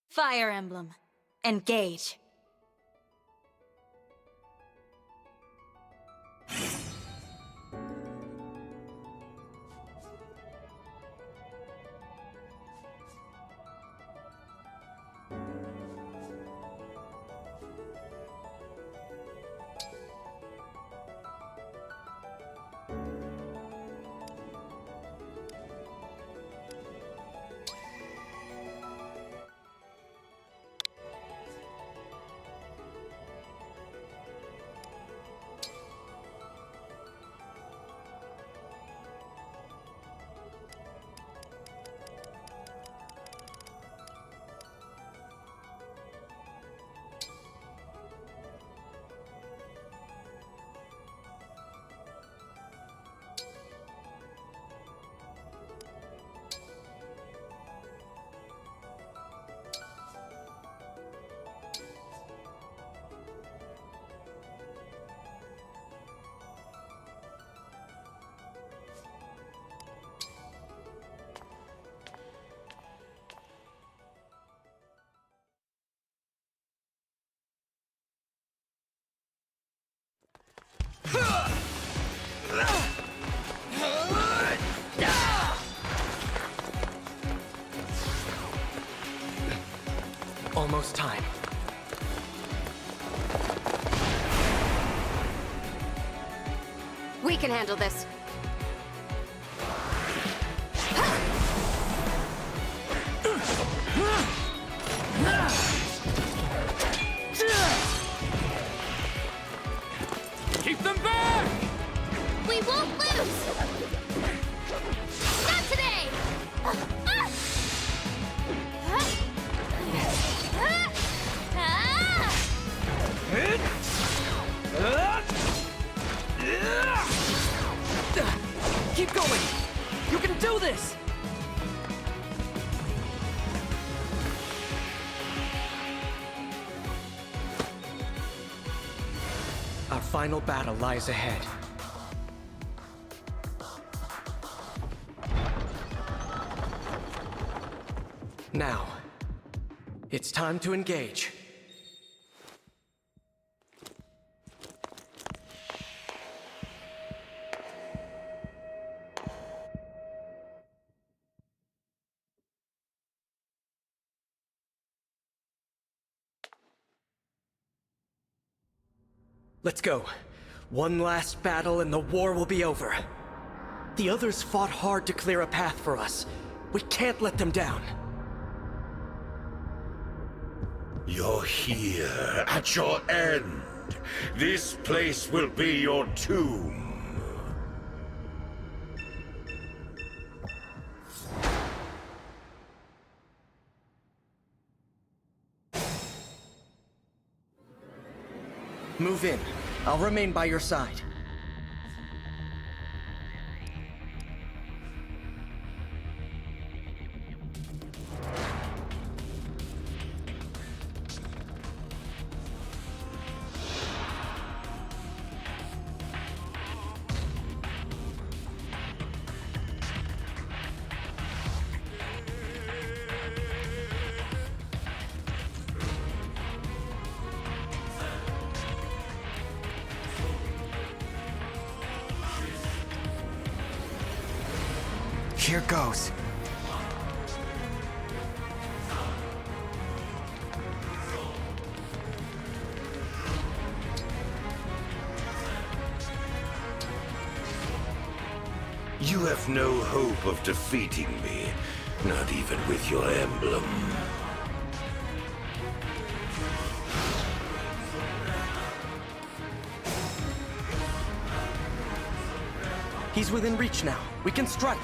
Fire Emblem. Engage. Almost time. We can handle this. Keep them back! We won't lose! Not today! Keep going! You can do this! Our final battle lies ahead. Now, it's time to engage. Let's go. One last battle and the war will be over. The others fought hard to clear a path for us. We can't let them down. You're here, at your end. This place will be your tomb. Move in. I'll remain by your side. Here goes. You have no hope of defeating me, not even with your emblem. He's within reach now. We can strike.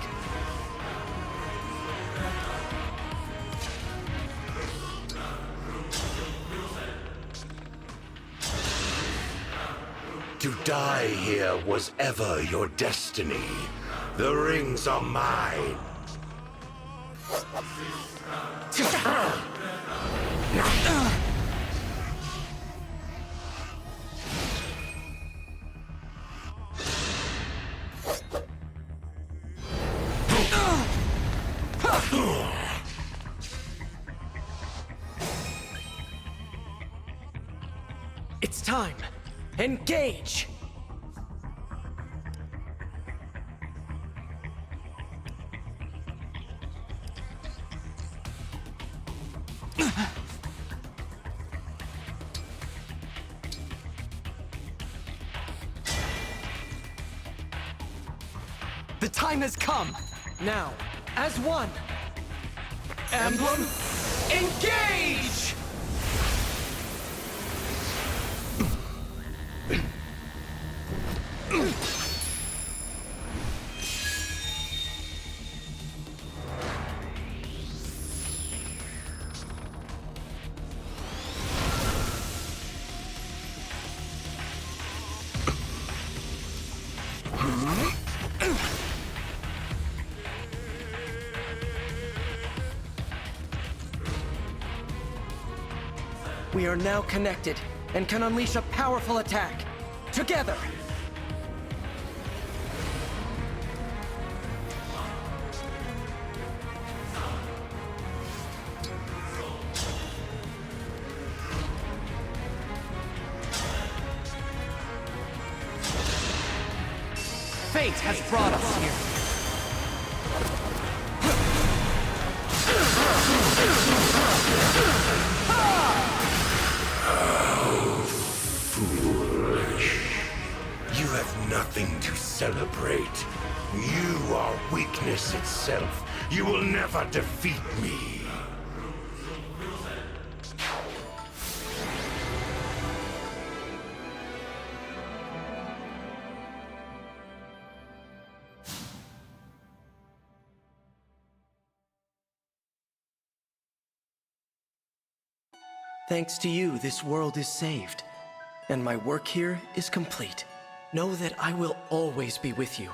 To die here was ever your destiny. The rings are mine. It's time. Engage! The time has come! Now, as one! Emblem, engage! We are now connected and can unleash a powerful attack. Together! Fate has brought us here. You have nothing to celebrate. You are weakness itself. You will never defeat me. Thanks to you, this world is saved, and my work here is complete. Know that I will always be with you,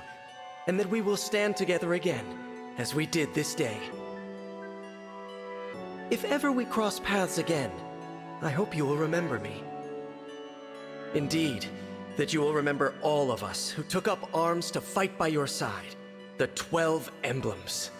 and that we will stand together again, as we did this day. If ever we cross paths again, I hope you will remember me. Indeed, that you will remember all of us who took up arms to fight by your side, the 12 Emblems.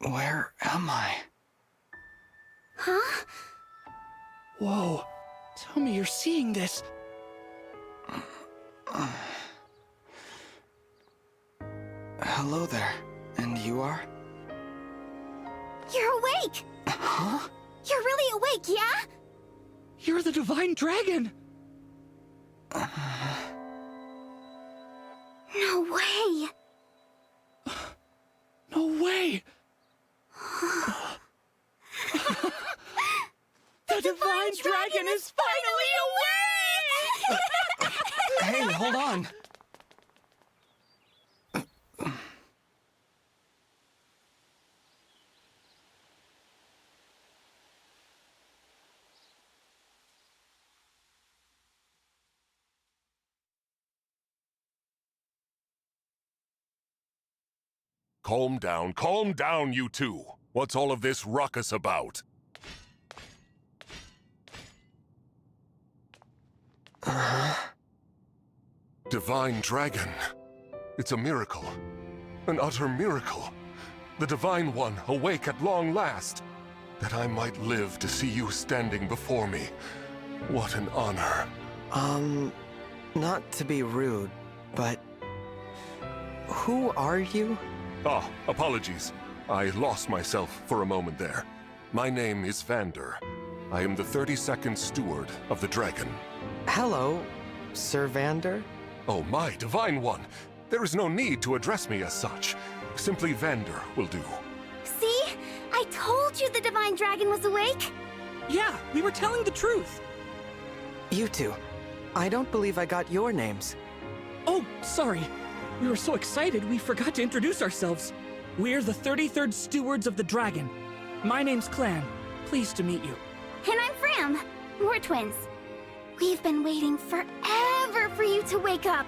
Where am I? Huh? Whoa. Tell me you're seeing this. Hello there. And you are? You're awake! Huh? You're really awake, yeah? You're the Divine Dragon! No way! No way! The Divine Dragon is finally awake! Hey, hold on. Calm down, you two. What's all of this ruckus about? Divine Dragon. It's a miracle. An utter miracle. The Divine One awake at long last. That I might live to see you standing before me. What an honor. Not to be rude, but... who are you? Ah, apologies. I lost myself for a moment there. My name is Vander. I am the 32nd Steward of the Dragon. Hello, Sir Vander? Oh, my Divine One! There is no need to address me as such. Simply Vander will do. See? I told you the Divine Dragon was awake! Yeah, we were telling the truth. You two. I don't believe I got your names. Oh, sorry. We were so excited we forgot to introduce ourselves. We're the 33rd Stewards of the Dragon. My name's Clan. Pleased to meet you. And I'm Fram. We're twins. We've been waiting forever for you to wake up.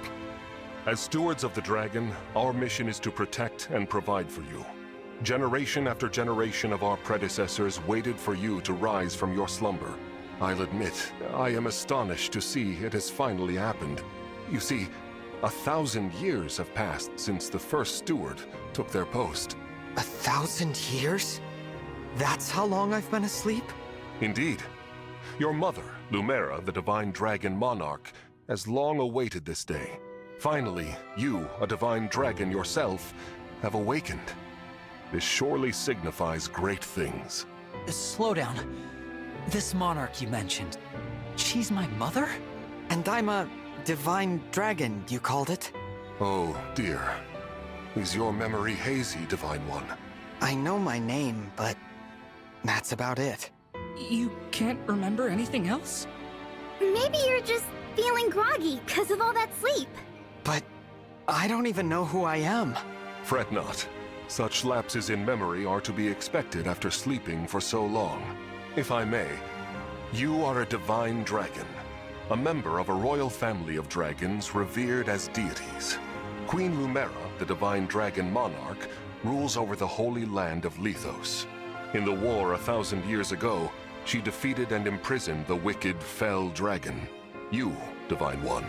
As Stewards of the Dragon, our mission is to protect and provide for you. Generation after generation of our predecessors waited for you to rise from your slumber. I'll admit, I am astonished to see it has finally happened. You see, 1,000 years have passed since the first steward took their post. 1,000 years? That's how long I've been asleep? Indeed. Your mother, Lumera, the Divine Dragon Monarch, has long awaited this day. Finally, you, a Divine Dragon yourself, have awakened. This surely signifies great things. Slow down. This monarch you mentioned, she's my mother? And I'm a Divine Dragon, you called it? Oh, dear. Is your memory hazy, Divine One? I know my name, but that's about it. You can't remember anything else? Maybe you're just feeling groggy because of all that sleep. But I don't even know who I am. Fret not. Such lapses in memory are to be expected after sleeping for so long. If I may, you are a Divine Dragon, a member of a royal family of dragons revered as deities. Queen Lumera, the Divine Dragon Monarch, rules over the holy land of Lethos. In the war 1,000 years ago, she defeated and imprisoned the wicked Fell Dragon. You, Divine One,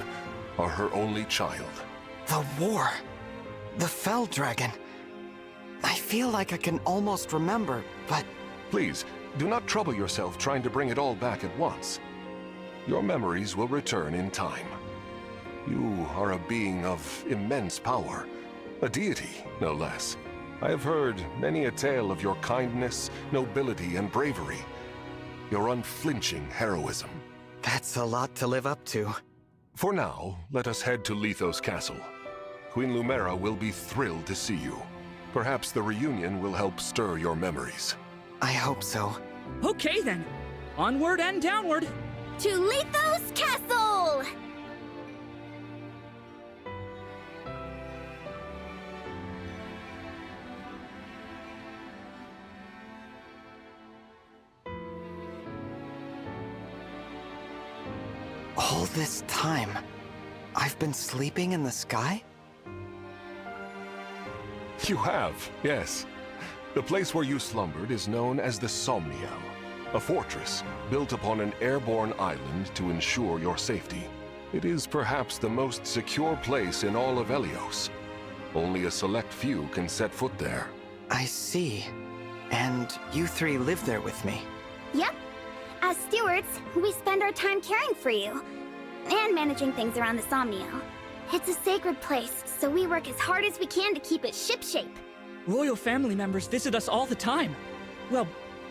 are her only child. The war. The Fell Dragon. I feel like I can almost remember, but... Please, do not trouble yourself trying to bring it all back at once. Your memories will return in time. You are a being of immense power, a deity, no less. I have heard many a tale of your kindness, nobility, and bravery. Your unflinching heroism. That's a lot to live up to. For now, let us head to Lethos Castle. Queen Lumera will be thrilled to see you. Perhaps the reunion will help stir your memories. I hope so. Okay then. Onward and downward. To Lethos Castle! All this time, I've been sleeping in the sky? You have, yes. The place where you slumbered is known as the Somniel, a fortress built upon an airborne island to ensure your safety. It is perhaps the most secure place in all of Helios. Only a select few can set foot there. I see. And you three live there with me? Yep. As stewards, we spend our time caring for you. And managing things around the Somniel. It's a sacred place, so we work as hard as we can to keep it shipshape. Royal family members visit us all the time. Well,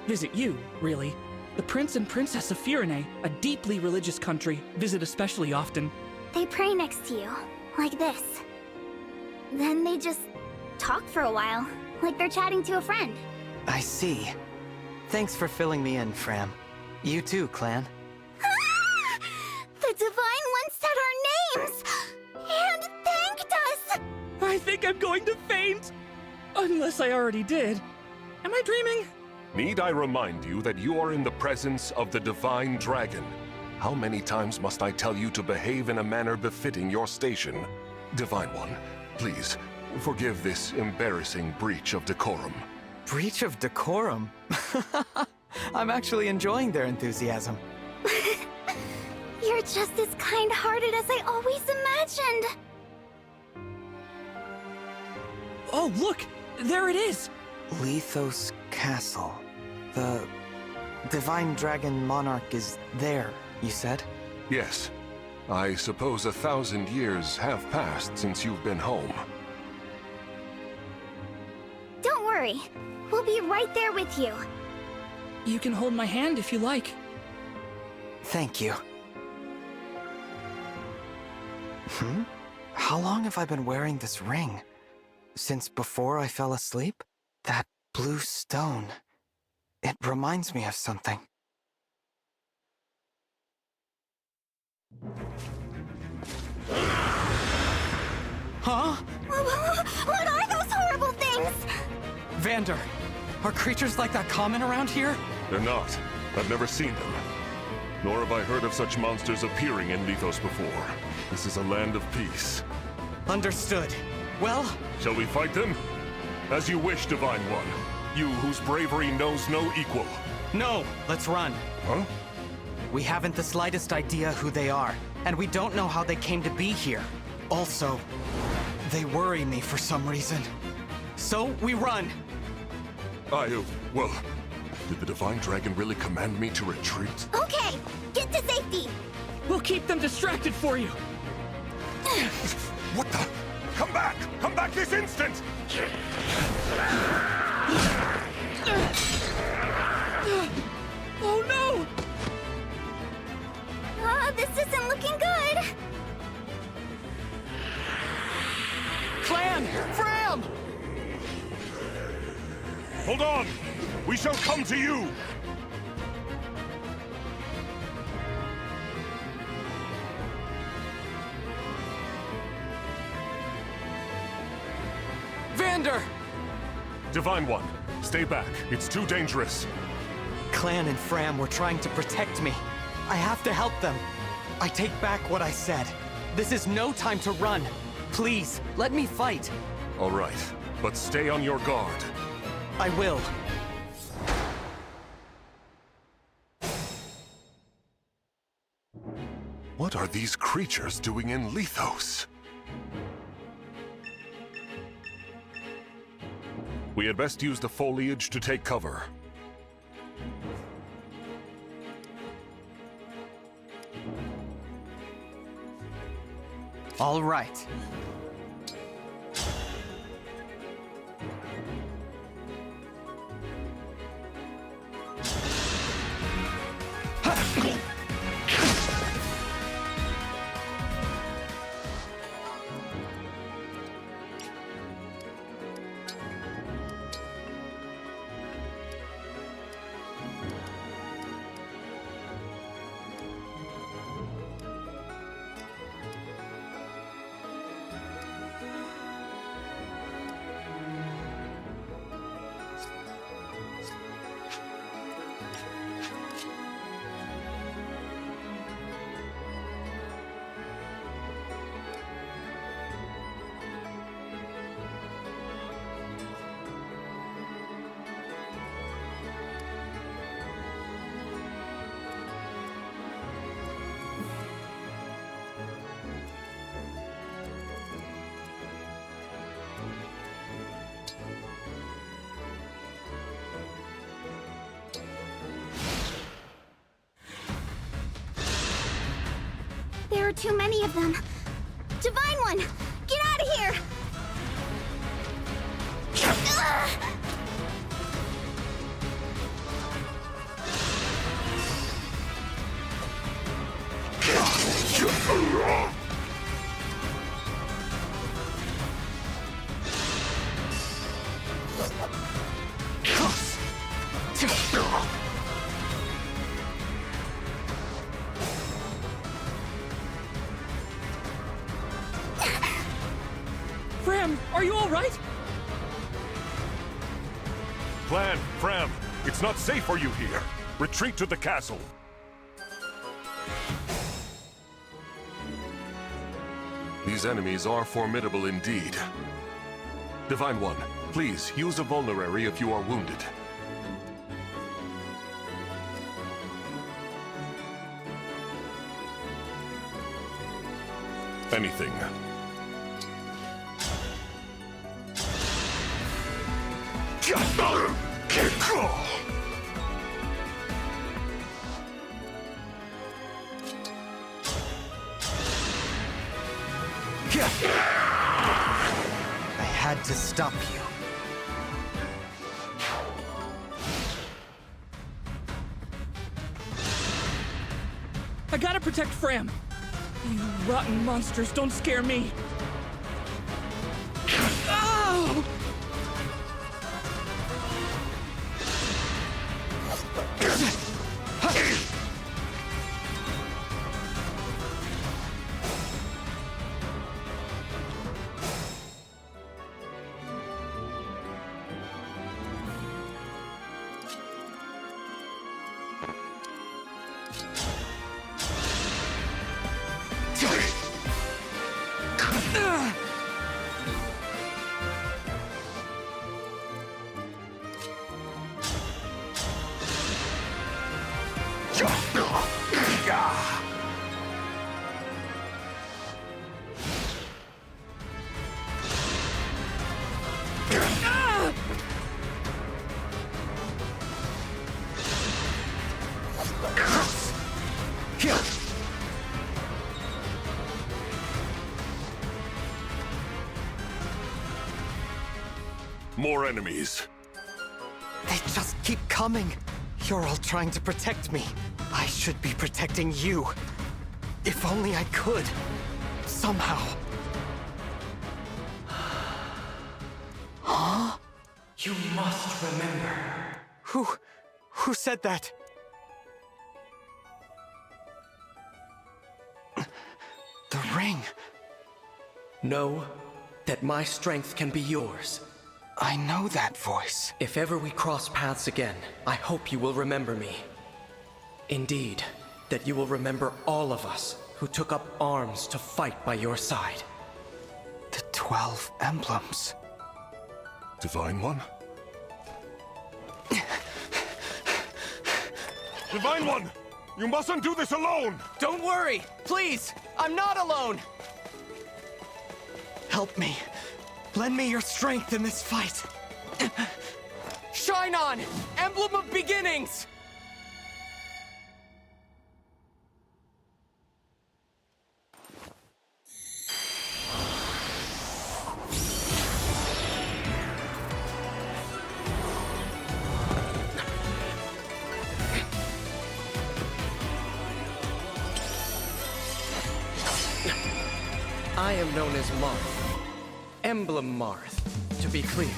visit you, really. The Prince and Princess of Firene, a deeply religious country, visit especially often. They pray next to you, like this. Then they just talk for a while, like they're chatting to a friend. I see. Thanks for filling me in, Fram. You too, Clan. The Divine One said our names! And thanked us! I think I'm going to faint! Unless I already did. Am I dreaming? Need I remind you that you are in the presence of the Divine Dragon? How many times must I tell you to behave in a manner befitting your station? Divine One, please, forgive this embarrassing breach of decorum. Breach of decorum? I'm actually enjoying their enthusiasm. You're just as kind-hearted as I always imagined. Oh, look! There it is! Lethos Castle. The Divine Dragon Monarch is there, you said? Yes. I suppose 1,000 years have passed since you've been home. Don't worry. We'll be right there with you. You can hold my hand if you like. Thank you. How long have I been wearing this ring? Since before I fell asleep? That blue stone. It reminds me of something. Huh? What are those horrible things? Vander, are creatures like that common around here? They're not. I've never seen them. Nor have I heard of such monsters appearing in Lethos before. This is a land of peace. Understood. Well, Shall we fight them? As you wish, Divine One. You whose bravery knows no equal. No, let's run. Huh? We haven't the slightest idea who they are, and we don't know how they came to be here. Also, they worry me for some reason. So, we run! Well, did the Divine Dragon really command me to retreat? Okay, get to safety! We'll keep them distracted for you! What the? Come back! Come back this instant! Oh no! This isn't looking good! Clan! Fram! Hold on! We shall come to you! Vander! Divine One, stay back. It's too dangerous. Clan and Fram were trying to protect me. I have to help them. I take back what I said. This is no time to run. Please, let me fight. All right, but stay on your guard. I will. What are these creatures doing in Lethos? We had best use the foliage to take cover. All right. There are too many of them. Divine One, get out of here! Fram, are you all right? Clan, Fram, it's not safe for you here. Retreat to the castle. These enemies are formidable indeed. Divine One, please use a vulnerary if you are wounded. Anything. I had to stop you. I gotta protect Fram. You rotten monsters don't scare me. Oh! More enemies. They just keep coming. You're all trying to protect me. I should be protecting you. If only I could. Somehow. Huh? You must remember. Who said that? The ring. Know that my strength can be yours. I know that voice. If ever we cross paths again, I hope you will remember me. Indeed, that you will remember all of us who took up arms to fight by your side. The 12 emblems. Divine One? Divine One! You mustn't do this alone! Don't worry! Please! I'm not alone! Help me. Lend me your strength in this fight. Shine on! Emblem of Beginnings! I am known as Marth. Emblem Marth, to be clear.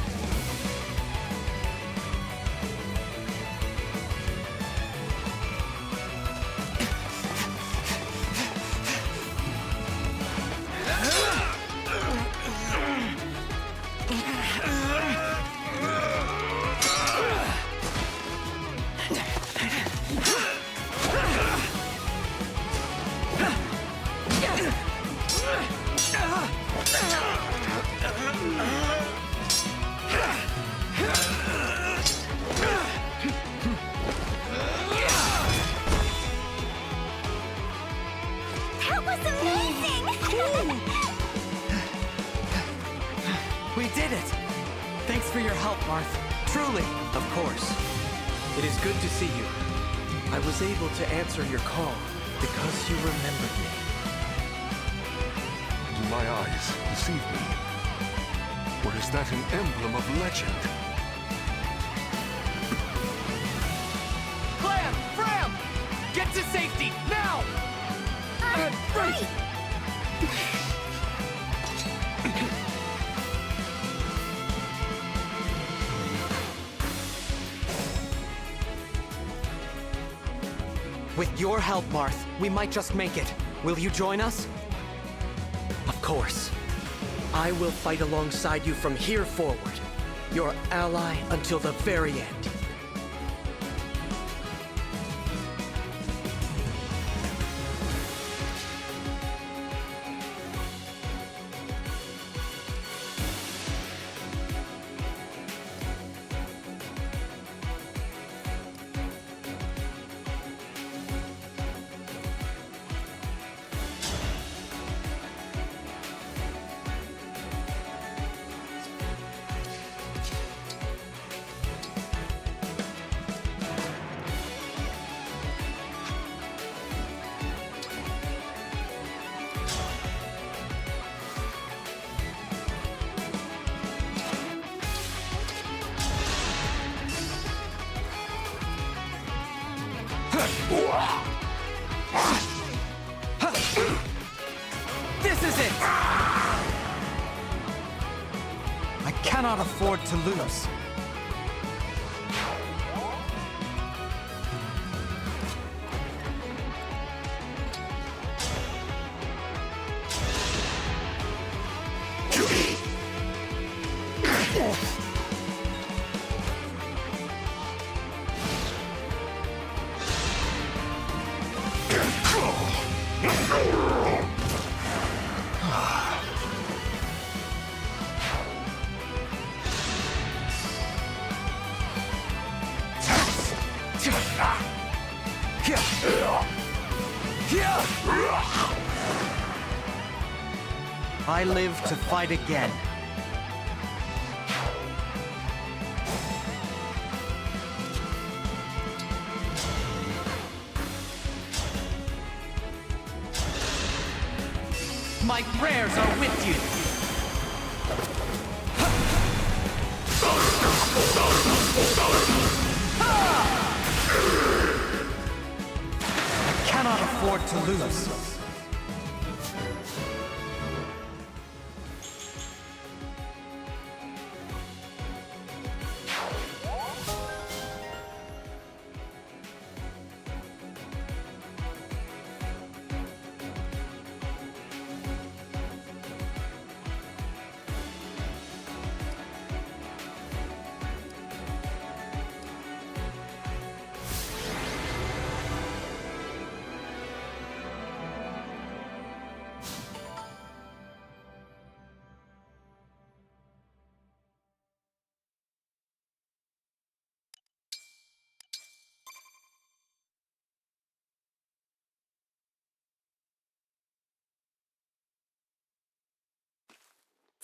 That was amazing! We did it! Thanks for your help, Marth. Truly. Of course. It is good to see you. I was able to answer your call because you remembered me. Do my eyes deceive me? Or is that an emblem of legend? Clam! Fram! Get to safety, now! Right! With your help, Marth, we might just make it. Will you join us? Of course. I will fight alongside you from here forward. Your ally until the very end. This is it! I cannot afford to lose. I live to fight again. My prayers are with you. I cannot afford to lose.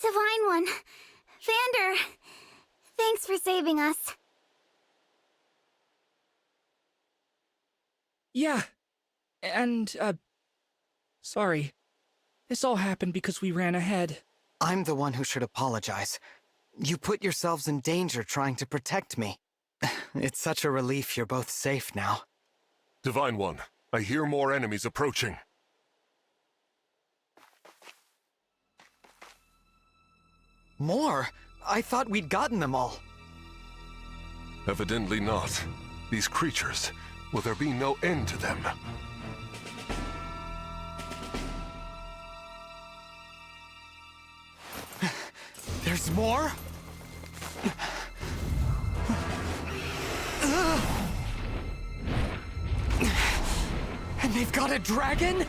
Divine One, Vander, thanks for saving us. Yeah. And, sorry. This all happened because we ran ahead. I'm the one who should apologize. You put yourselves in danger trying to protect me. It's such a relief you're both safe now. Divine One, I hear more enemies approaching. More? I thought we'd gotten them all. Evidently not. These creatures, will there be no end to them? There's more? And they've got a dragon?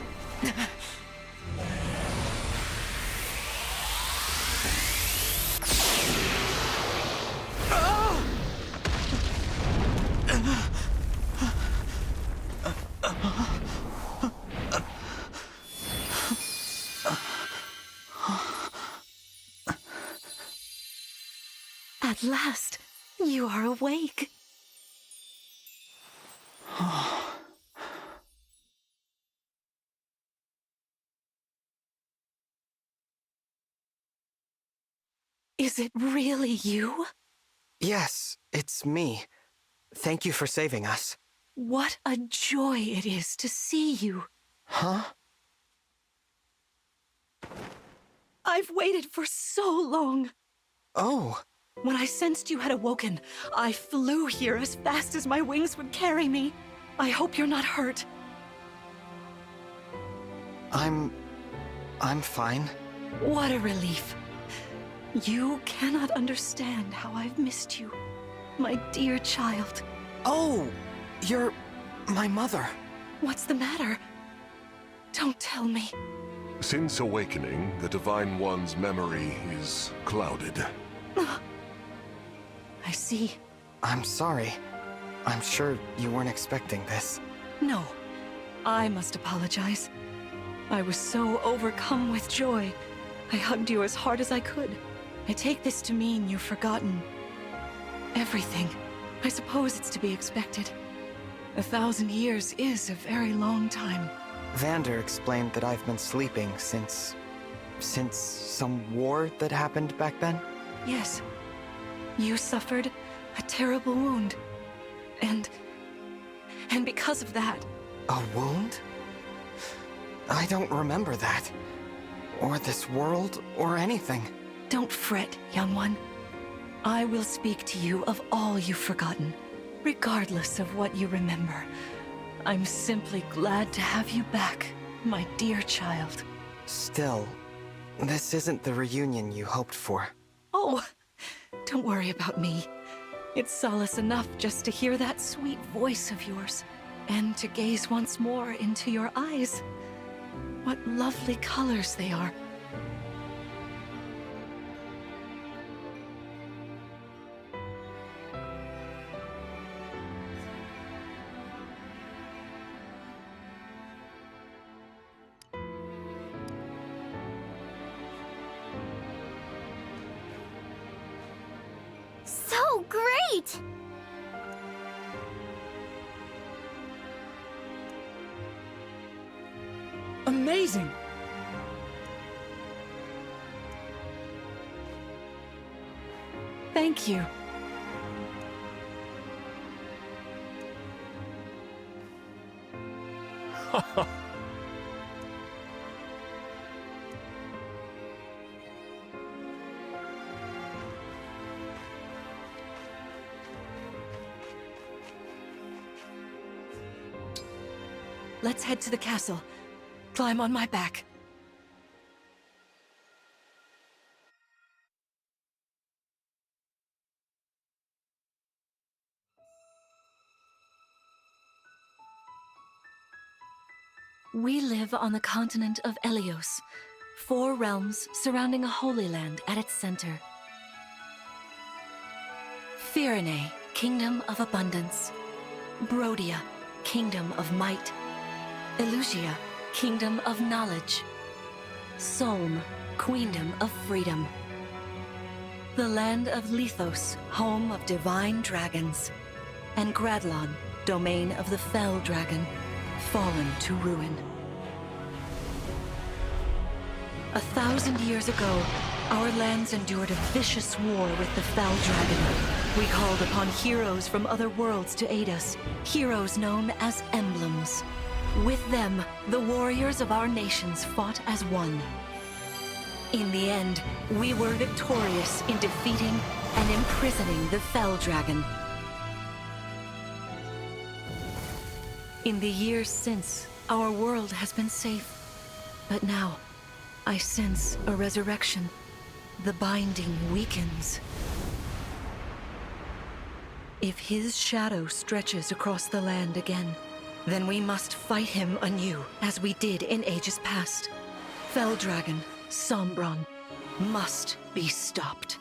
At last, you are awake. Is it really you? Yes, it's me. Thank you for saving us. What a joy it is to see you. Huh? I've waited for so long. Oh. When I sensed you had awoken, I flew here as fast as my wings would carry me. I hope you're not hurt. I'm fine. What a relief. You cannot understand how I've missed you, my dear child. Oh, you're my mother. What's the matter? Don't tell me. Since awakening, the Divine One's memory is clouded. I see. I'm sorry. I'm sure you weren't expecting this. No, I must apologize. I was so overcome with joy. I hugged you as hard as I could. I take this to mean you've forgotten everything. I suppose it's to be expected. 1,000 years is a very long time. Vander explained that I've been sleeping since some war that happened back then? Yes. You suffered a terrible wound. And because of that... A wound? I don't remember that. Or this world, or anything. Don't fret, young one. I will speak to you of all you've forgotten, regardless of what you remember. I'm simply glad to have you back, my dear child. Still, this isn't the reunion you hoped for. Oh, don't worry about me. It's solace enough just to hear that sweet voice of yours, and to gaze once more into your eyes. What lovely colors they are. so great! Amazing! Thank you. Let's head to the castle. Climb on my back. We live on the continent of Elios, 4 realms surrounding a holy land at its center. Firene, Kingdom of Abundance. Brodia, Kingdom of Might. Elusia, Kingdom of Knowledge. Solm, Queendom of Freedom. The land of Lithos, home of divine dragons. And Gradlon, domain of the fell dragon, fallen to ruin. 1,000 years ago, our lands endured a vicious war with the fell dragon. We called upon heroes from other worlds to aid us, heroes known as Emblems. With them, the warriors of our nations fought as one. In the end, we were victorious in defeating and imprisoning the fell dragon. In the years since, our world has been safe. But now, I sense a resurrection. The binding weakens. If his shadow stretches across the land again, then we must fight him anew, as we did in ages past. Fell Dragon, Sombron, must be stopped.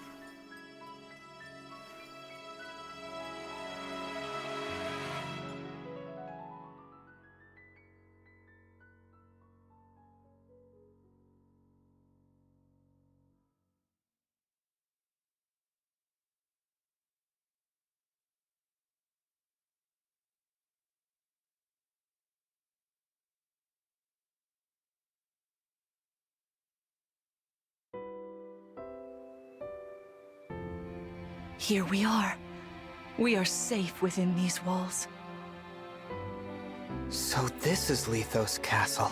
Here we are. We are safe within these walls. So this is Lithos Castle.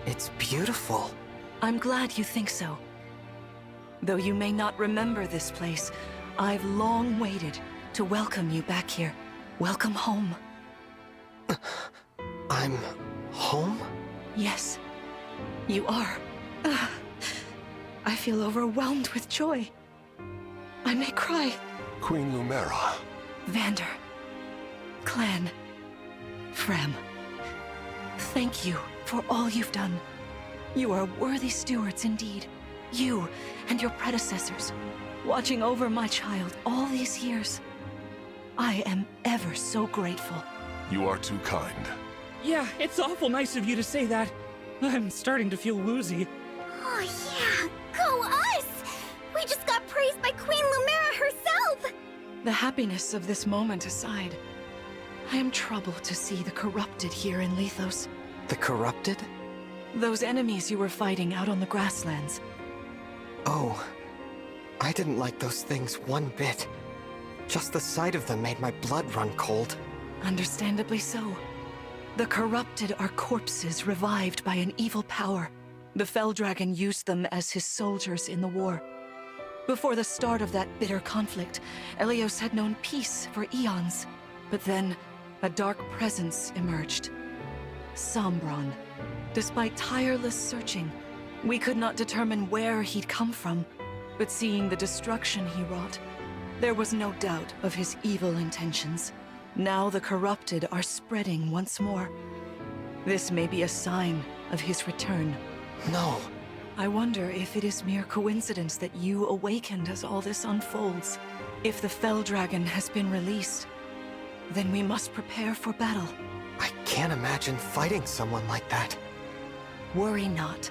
It's beautiful. I'm glad you think so. Though you may not remember this place, I've long waited to welcome you back here. Welcome home. I'm home? Yes, you are. I feel overwhelmed with joy. I may cry. Queen Lumera. Vander. Clan. Frem. Thank you for all you've done. You are worthy stewards indeed. You and your predecessors, watching over my child all these years. I am ever so grateful. You are too kind. Yeah, it's awful nice of you to say that. I'm starting to feel woozy. Oh yeah, go us! We just got praised by Queen Lumera herself! The happiness of this moment aside, I am troubled to see the corrupted here in Lithos. The corrupted? Those enemies you were fighting out on the grasslands. Oh, I didn't like those things one bit. Just the sight of them made my blood run cold. Understandably so. The corrupted are corpses revived by an evil power. The Fell Dragon used them as his soldiers in the war. Before the start of that bitter conflict, Elios had known peace for eons. But then, a dark presence emerged. Sombron. Despite tireless searching, we could not determine where he'd come from. But seeing the destruction he wrought, there was no doubt of his evil intentions. Now the corrupted are spreading once more. This may be a sign of his return. No. I wonder if it is mere coincidence that you awakened as all this unfolds. If the Fell Dragon has been released, then we must prepare for battle. I can't imagine fighting someone like that. Worry not.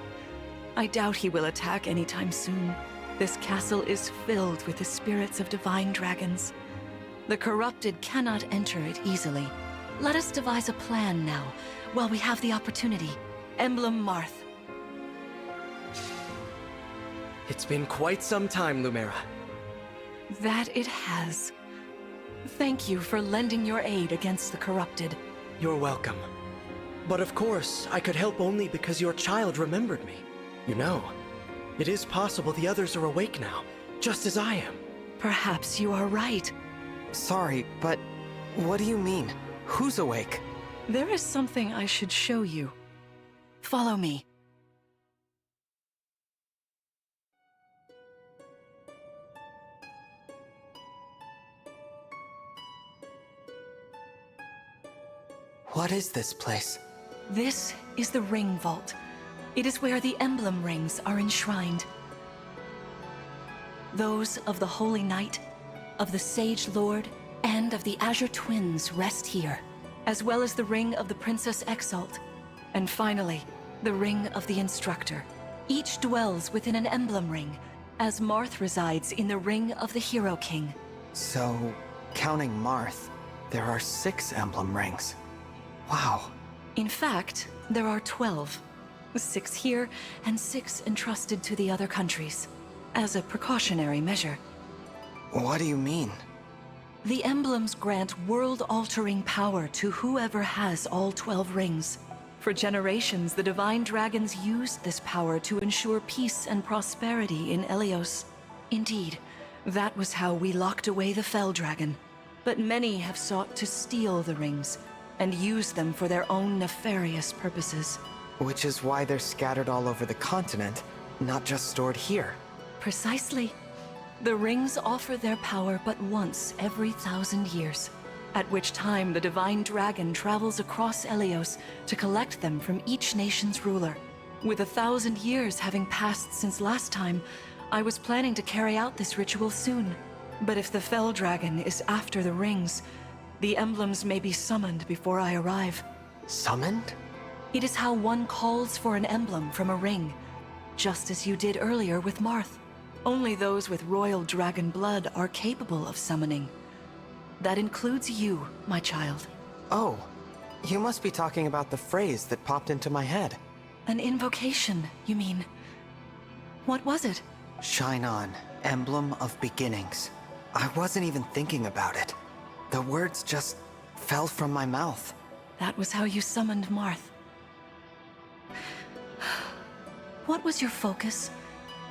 I doubt he will attack anytime soon. This castle is filled with the spirits of divine dragons. The corrupted cannot enter it easily. Let us devise a plan now, while we have the opportunity. Emblem Marth. It's been quite some time, Lumera. That it has. Thank you for lending your aid against the corrupted. You're welcome. But of course, I could help only because your child remembered me. You know, it is possible the others are awake now, just as I am. Perhaps you are right. Sorry, but what do you mean? Who's awake? There is something I should show you. Follow me. What is this place? This is the Ring Vault. It is where the Emblem Rings are enshrined. Those of the Holy Knight, of the Sage Lord, and of the Azure Twins rest here, as well as the Ring of the Princess Exalt, and finally, the Ring of the Instructor. Each dwells within an Emblem Ring, as Marth resides in the Ring of the Hero King. So, counting Marth, there are 6 Emblem Rings. Wow. In fact, there are 12. 6 here, and 6 entrusted to the other countries, as a precautionary measure. What do you mean? The emblems grant world-altering power to whoever has all 12 rings. For generations, the Divine Dragons used this power to ensure peace and prosperity in Elios. Indeed, that was how we locked away the Fell Dragon. But many have sought to steal the rings, and use them for their own nefarious purposes. Which is why they're scattered all over the continent, not just stored here. Precisely. The rings offer their power but once every 1,000 years, at which time the Divine Dragon travels across Elios to collect them from each nation's ruler. With 1,000 years having passed since last time, I was planning to carry out this ritual soon. But if the Fell Dragon is after the rings, the emblems may be summoned before I arrive. Summoned? It is how one calls for an emblem from a ring, just as you did earlier with Marth. Only those with royal dragon blood are capable of summoning. That includes you, my child. Oh, you must be talking about the phrase that popped into my head. An invocation, you mean? What was it? Shine on, emblem of beginnings. I wasn't even thinking about it. The words just fell from my mouth. That was how you summoned Marth. What was your focus,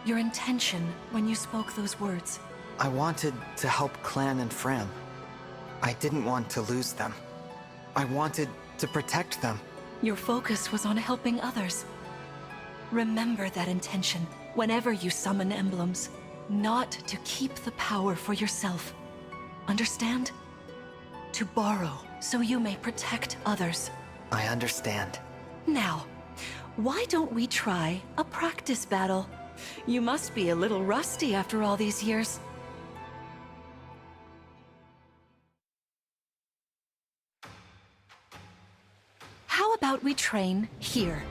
your intention when you spoke those words? I wanted to help Clan and Fram. I didn't want to lose them. I wanted to protect them. Your focus was on helping others. Remember that intention whenever you summon emblems, not to keep the power for yourself. Understand? To borrow, so you may protect others. I understand. Now, why don't we try a practice battle? You must be a little rusty after all these years. How about we train here?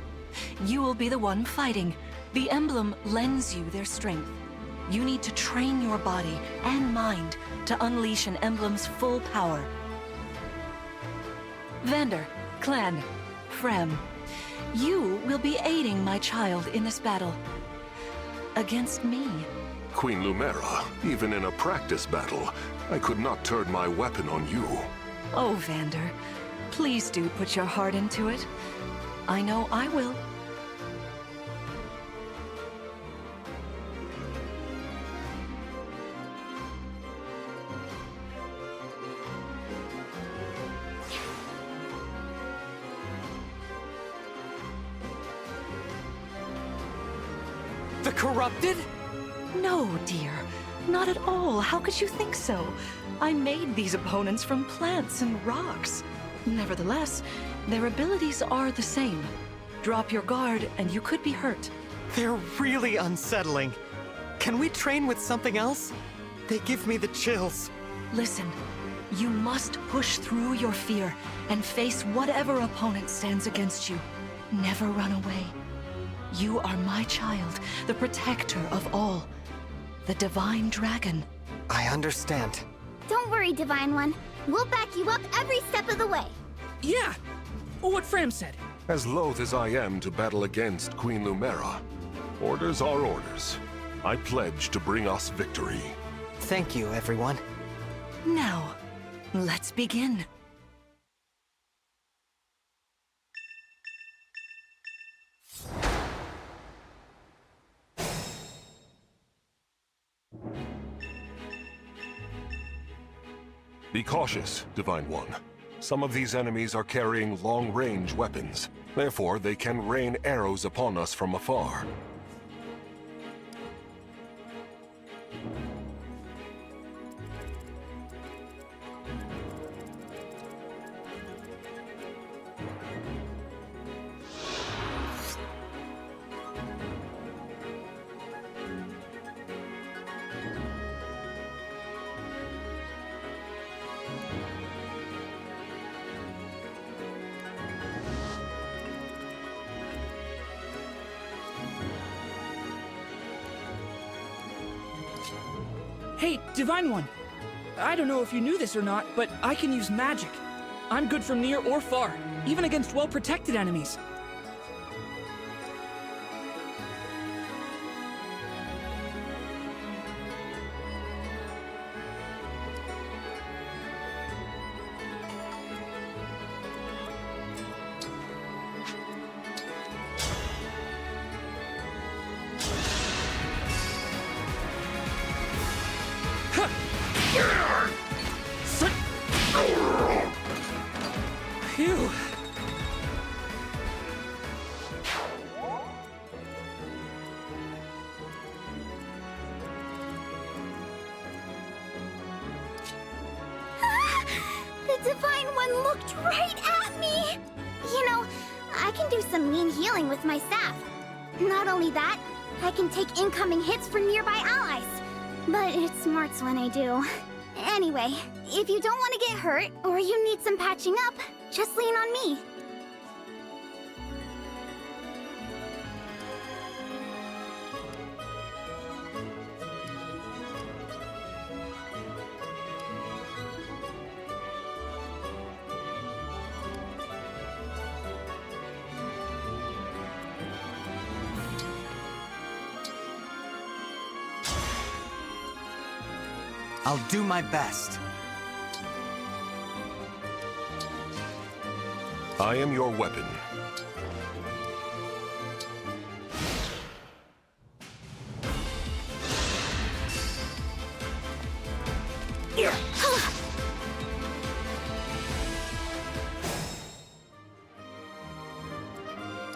You will be the one fighting. The emblem lends you their strength. You need to train your body and mind to unleash an emblem's full power. Vander, Clan, Frem, you will be aiding my child in this battle. Against me. Queen Lumera, even in a practice battle, I could not turn my weapon on you. Oh, Vander, please do put your heart into it. I know I will. The corrupted? No, dear. Not at all. How could you think so? I made these opponents from plants and rocks. Nevertheless, their abilities are the same. Drop your guard and you could be hurt. They're really unsettling. Can we train with something else? They give me the chills. Listen, you must push through your fear and face whatever opponent stands against you. Never run away. You are my child, the protector of all. the Divine Dragon. I understand. Don't worry, Divine One. We'll back you up every step of the way. Yeah! What Fram said. As loath as I am to battle against Queen Lumera, orders are orders. I pledge to bring us victory. Thank you, everyone. Now, let's begin. Be cautious, Divine One. Some of these enemies are carrying long-range weapons. Therefore, they can rain arrows upon us from afar. Hey, Divine One. I don't know if you knew this or not, but I can use magic. I'm good from near or far, even against well-protected enemies. Phew. The Divine One looked right at me! You know, I can do some mean healing with my staff. Not only that, I can take incoming hits for nearby allies. But it smarts when I do. Anyway, if you don't want to get hurt, or you need some patching up, just lean on me. I'll do my best. I am your weapon.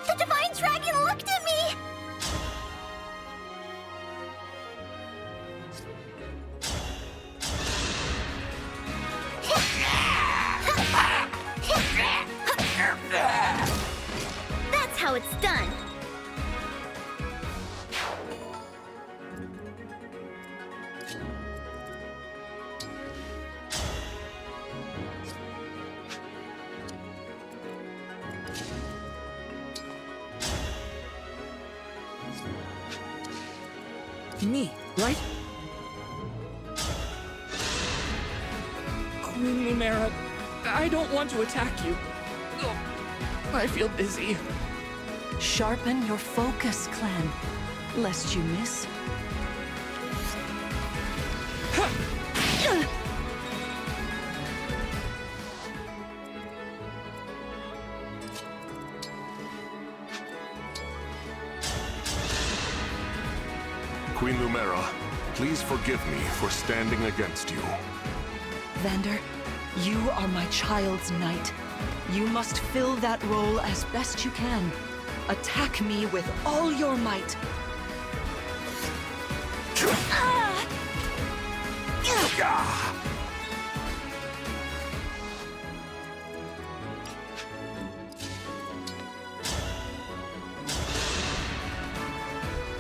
The Divine Dragon looked at me! That's how it's done. Me, right? Queen Lumera, I don't want to attack you. Ugh, I feel dizzy. Sharpen your focus, Clan, lest you miss. Queen Lumera, please forgive me for standing against you. Vander, you are my child's knight. You must fill that role as best you can. Attack me with all your might.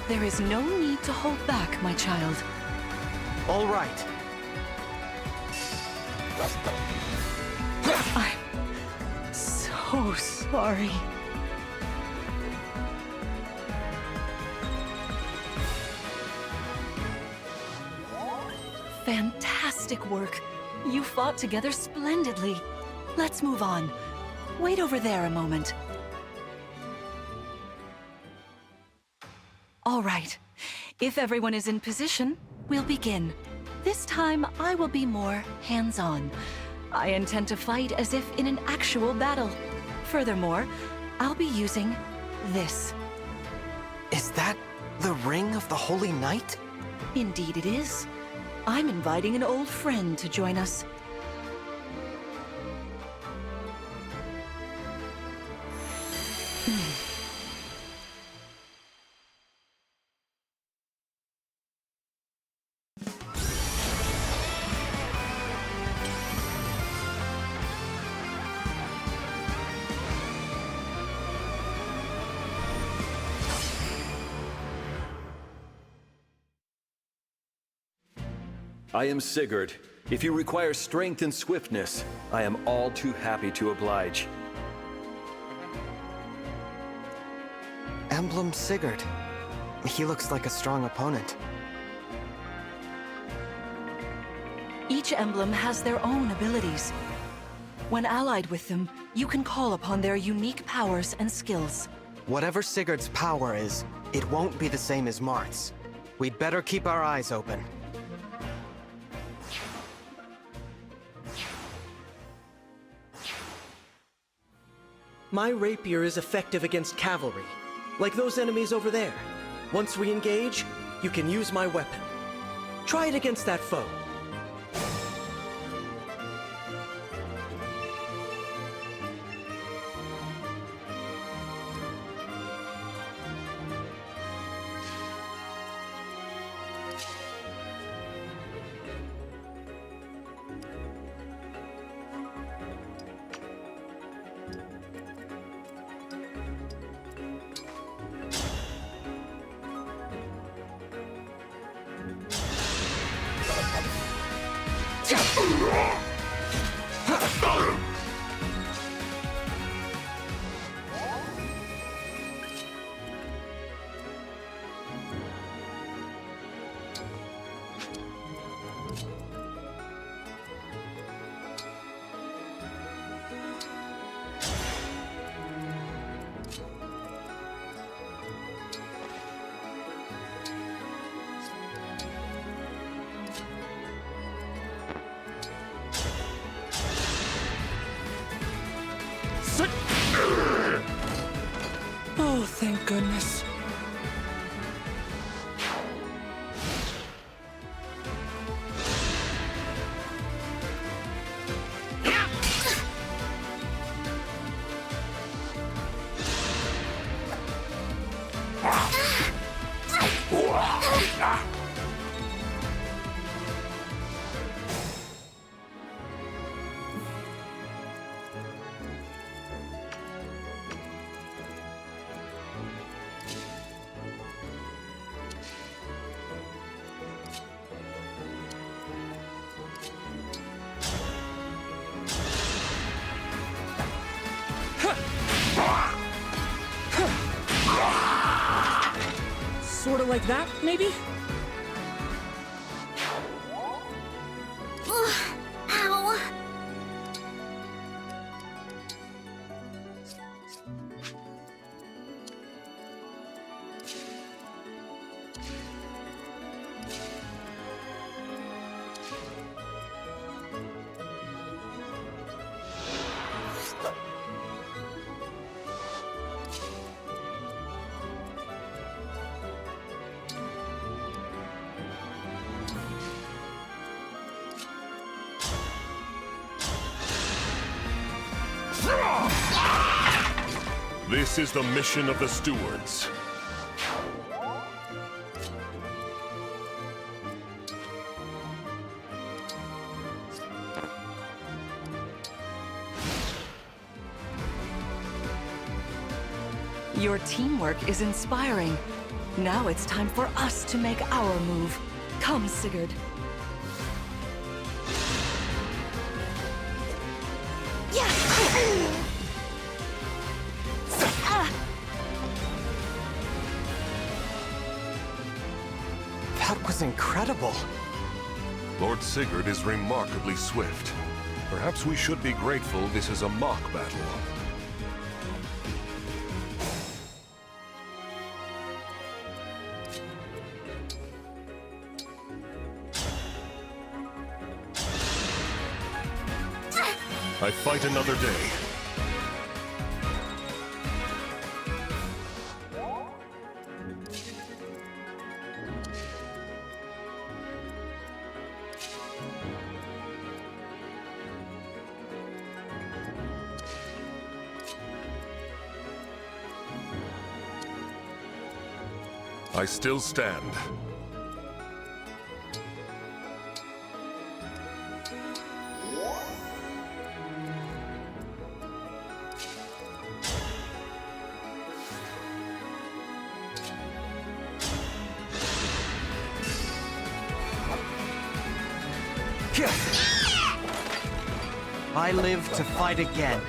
There is no need to hold back, my child. All right. I'm so sorry. Fantastic work. You fought together splendidly. Let's move on. Wait over there a moment. All right. If everyone is in position, we'll begin. This time, I will be more hands-on. I intend to fight as if in an actual battle. Furthermore, I'll be using this. Is that the Ring of the Holy Knight? Indeed it is. I'm inviting an old friend to join us. I am Sigurd. If you require strength and swiftness, I am all too happy to oblige. Emblem Sigurd. He looks like a strong opponent. Each emblem has their own abilities. When allied with them, you can call upon their unique powers and skills. Whatever Sigurd's power is, it won't be the same as Marth's. We'd better keep our eyes open. My rapier is effective against cavalry, like those enemies over there. Once we engage, you can use my weapon. Try it against that foe. Oh, thank goodness. Sort of like that, maybe? Ow! This is the mission of the stewards. Your teamwork is inspiring. Now it's time for us to make our move. Come, Sigurd. That was incredible. Lord Sigurd is remarkably swift. Perhaps we should be grateful this is a mock battle. I fight another day. I still stand. I live to fight again.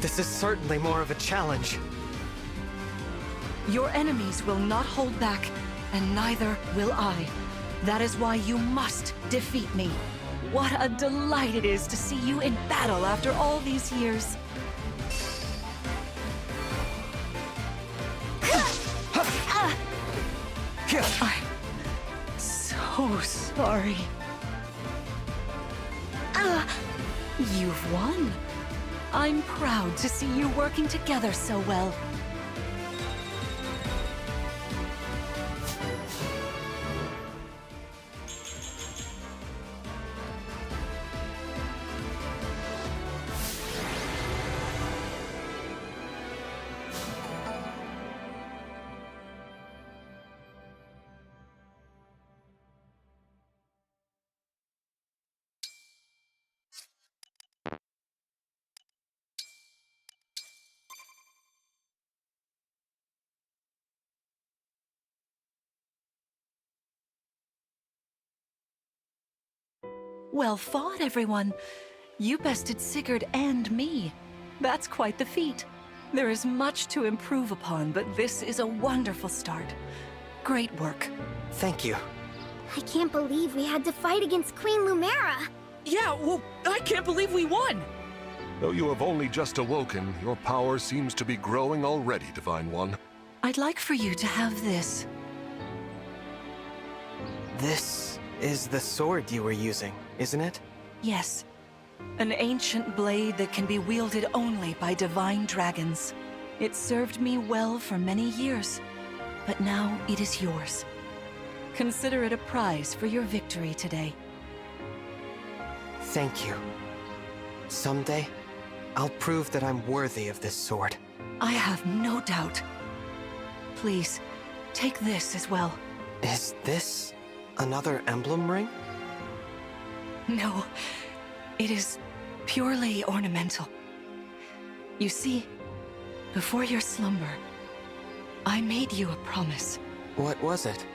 This is certainly more of a challenge. Your enemies will not hold back, and neither will I. That is why you must defeat me. What a delight it is to see you in battle after all these years. I'm so sorry. You've won. I'm proud to see you working together so well. Well fought, everyone. You bested Sigurd and me. That's quite the feat. There is much to improve upon, but this is a wonderful start. Great work. Thank you. I can't believe we had to fight against Queen Lumera. Yeah, well, I can't believe we won! Though you have only just awoken, your power seems to be growing already, Divine One. I'd like for you to have this. This is the sword you were using, isn't it? Yes. An ancient blade that can be wielded only by divine dragons. It served me well for many years, but now it is yours. Consider it a prize for your victory today. Thank you. Someday, I'll prove that I'm worthy of this sword. I have no doubt. Please, take this as well. Is this another emblem ring? No, it is purely ornamental. You see, before your slumber, I made you a promise. What was it?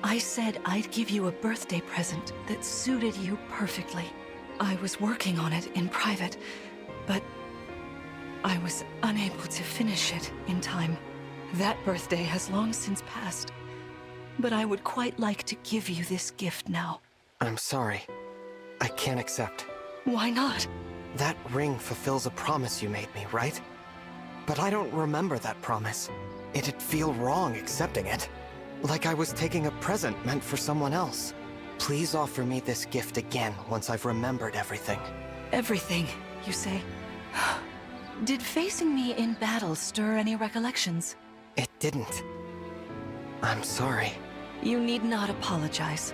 I said I'd give you a birthday present that suited you perfectly. I was working on it in private, but I was unable to finish it in time. That birthday has long since passed, but I would quite like to give you this gift now. I'm sorry. I can't accept. Why not? That ring fulfills a promise you made me, right? But I don't remember that promise. It'd feel wrong accepting it. Like I was taking a present meant for someone else. Please offer me this gift again once I've remembered everything. Everything, you say? Did facing me in battle stir any recollections? It didn't. I'm sorry. You need not apologize.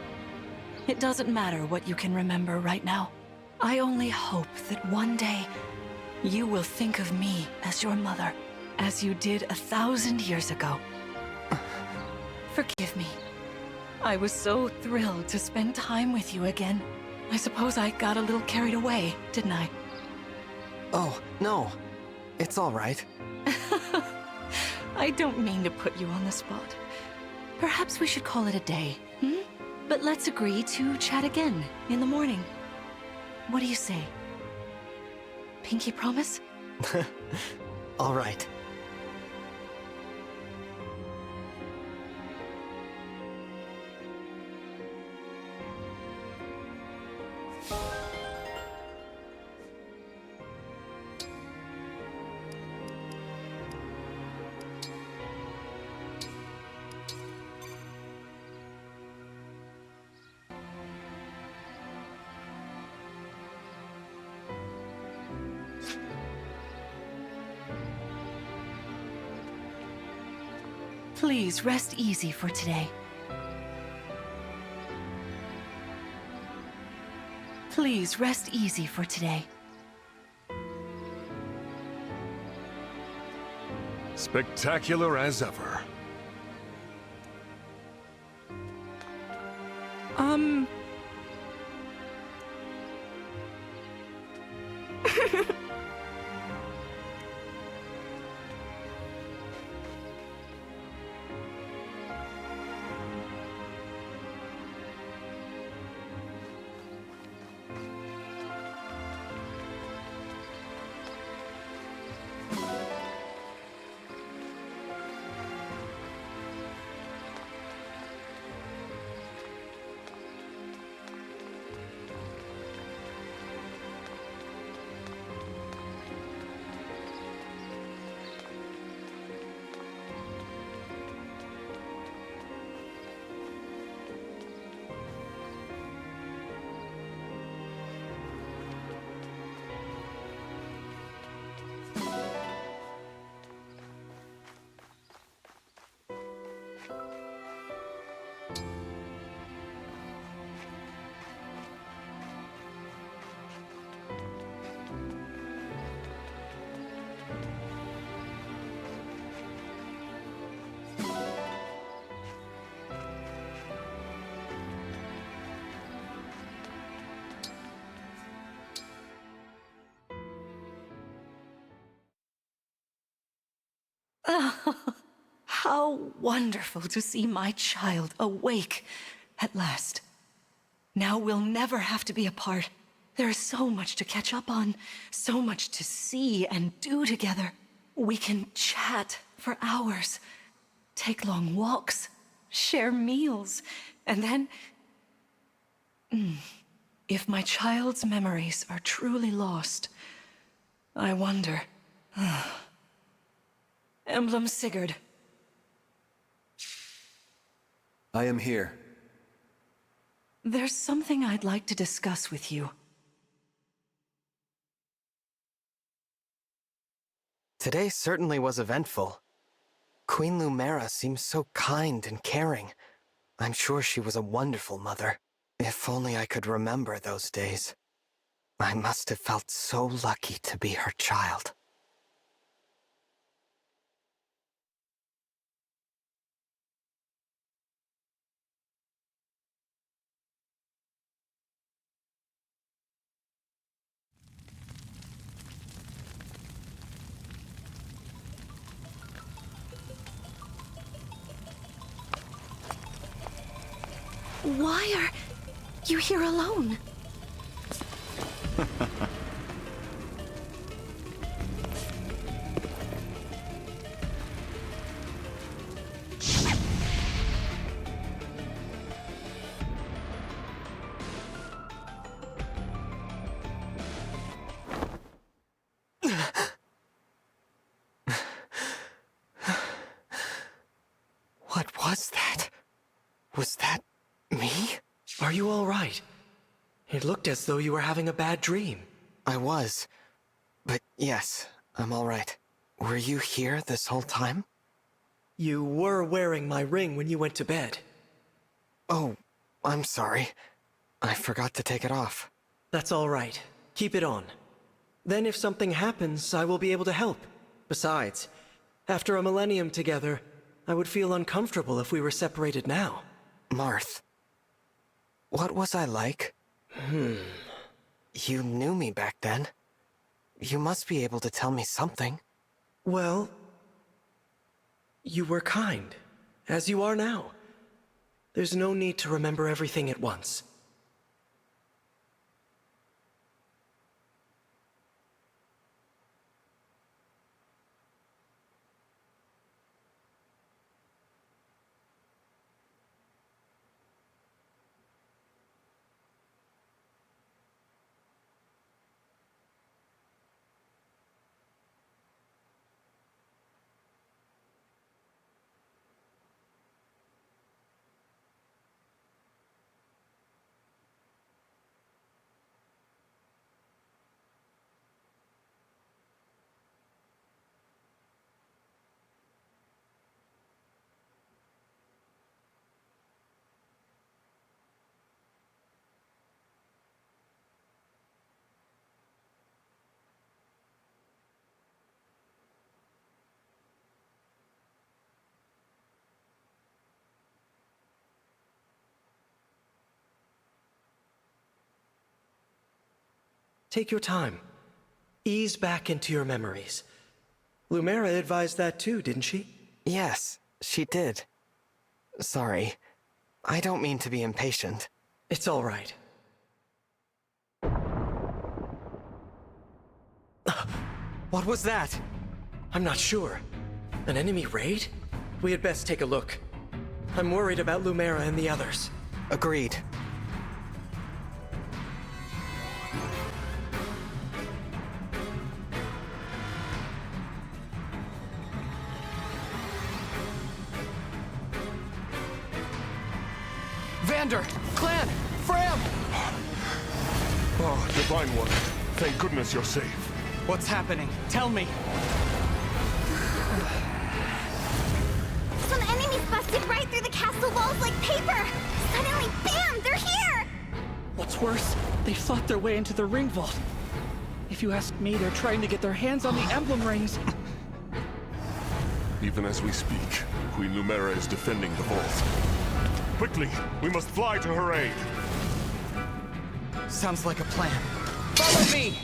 It doesn't matter what you can remember right now. I only hope that one day you will think of me as your mother, as you did 1,000 years ago. Forgive me. I was so thrilled to spend time with you again. I suppose I got a little carried away, didn't I? Oh, no. It's all right. I don't mean to put you on the spot. Perhaps we should call it a day, hmm? But let's agree to chat again in the morning. What do you say? Pinky promise? All right. Please rest easy for today. Please rest easy for today. Spectacular as ever. Oh, how wonderful to see my child awake at last. Now we'll never have to be apart. There is so much to catch up on, so much to see and do together. We can chat for hours, take long walks, share meals, and then... If my child's memories are truly lost, I wonder... Emblem Sigurd. I am here. There's something I'd like to discuss with you. Today certainly was eventful. Queen Lumera seems so kind and caring. I'm sure she was a wonderful mother. If only I could remember those days. I must have felt so lucky to be her child. Why are you here alone? What was that? Was that me? Are you all right? It looked as though you were having a bad dream. I was. But yes, I'm all right. Were you here this whole time? You were wearing my ring when you went to bed. Oh, I'm sorry. I forgot to take it off. That's all right. Keep it on. Then if something happens, I will be able to help. Besides, after a millennium together, I would feel uncomfortable if we were separated now. Marth, what was I like? You knew me back then. You must be able to tell me something. Well, You were kind, as you are now. There's no need to remember everything at once. Take your time. Ease back into your memories. Lumera advised that too, didn't she? Yes, she did. Sorry. I don't mean to be impatient. It's all right. What was that? I'm not sure. An enemy raid? We had best take a look. I'm worried about Lumera and the others. Agreed. Vander! Clan! Fram! Oh, Divine One. Thank goodness you're safe. What's happening? Tell me. Some enemies busted right through the castle walls like paper! Suddenly, bam! They're here! What's worse, they fought their way into the ring vault. If you ask me, they're trying to get their hands on the emblem rings. Even as we speak, Queen Lumera is defending the vault. Quickly, we must fly to her aid. Sounds like a plan. Follow me!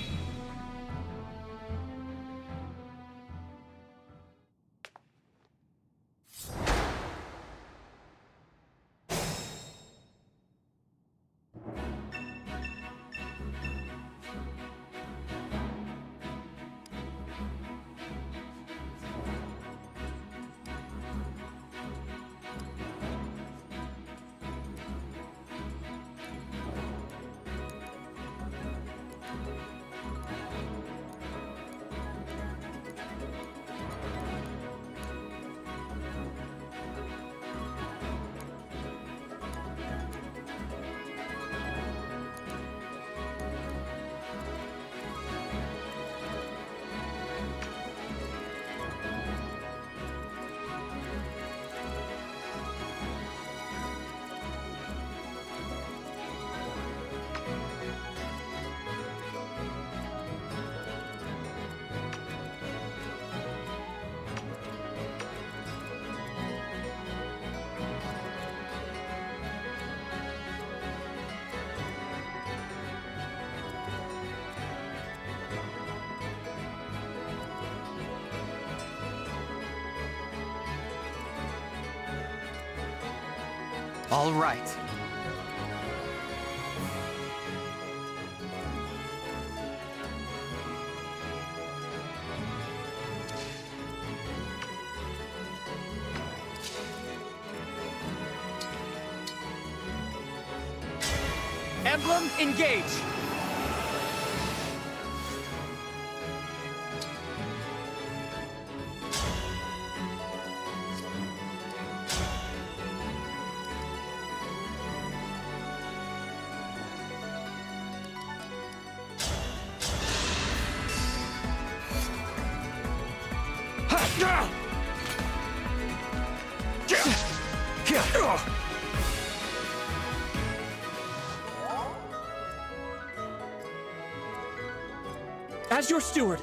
All right. Emblem, engage! As your steward.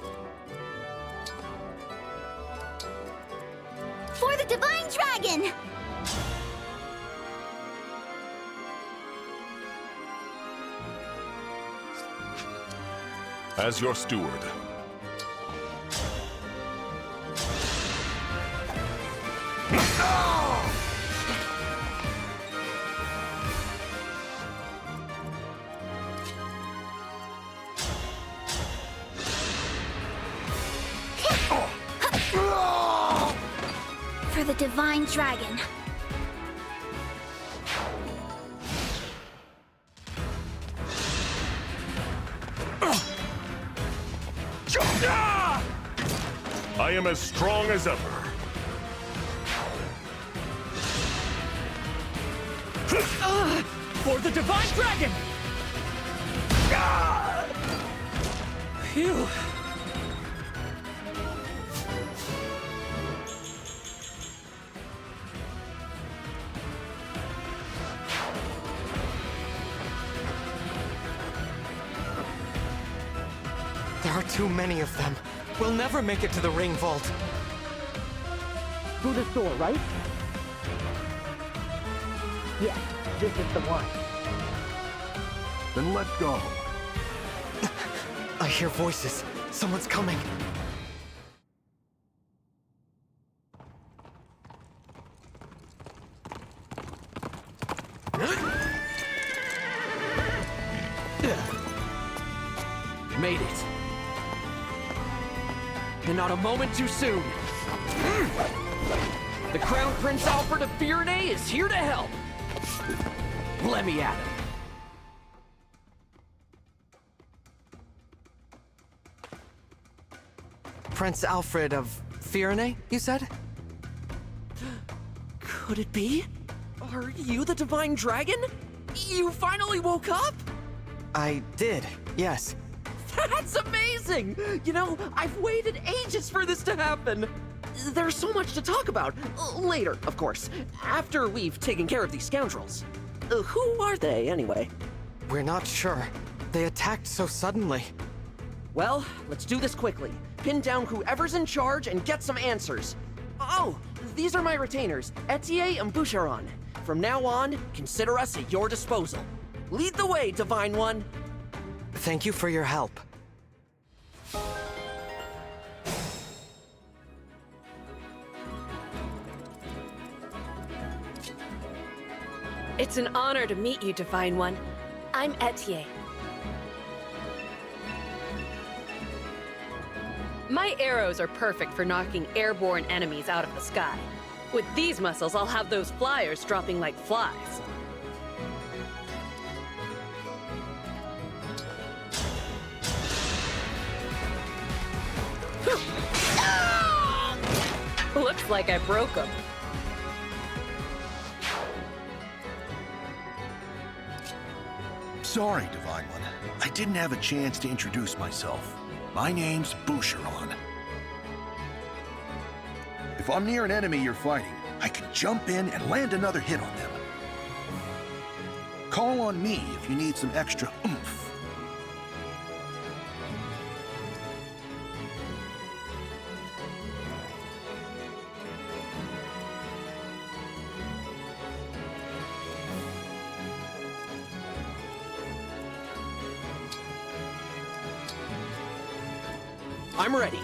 For the Divine Dragon! As your steward. the Divine Dragon. I am as strong as ever. For the Divine Dragon! Phew. There are too many of them. We'll never make it to the ring vault. Through this door, right? Yes, this is the one. Then let's go. I hear voices. Someone's coming. Made it. And not a moment too soon. The Crown Prince Alfred of Firenze is here to help. Let me at him. Prince Alfred of Firenze, you said? Could it be? Are you the Divine Dragon? You finally woke up? I did, yes. That's amazing! You know, I've waited ages for this to happen. There's so much to talk about. Later, of course. After we've taken care of these scoundrels. Who are they, anyway? We're not sure. They attacked so suddenly. Well, let's do this quickly. Pin down whoever's in charge and get some answers. Oh, these are my retainers, Etier and Boucheron. From now on, consider us at your disposal. Lead the way, Divine One. Thank you for your help. It's an honor to meet you, Divine One. I'm Etier. My arrows are perfect for knocking airborne enemies out of the sky. With these muscles, I'll have those flyers dropping like flies. Looks like I broke them. Sorry, Divine One. I didn't have a chance to introduce myself. My name's Boucheron. If I'm near an enemy you're fighting, I can jump in and land another hit on them. Call on me if you need some extra oomph. I'm ready.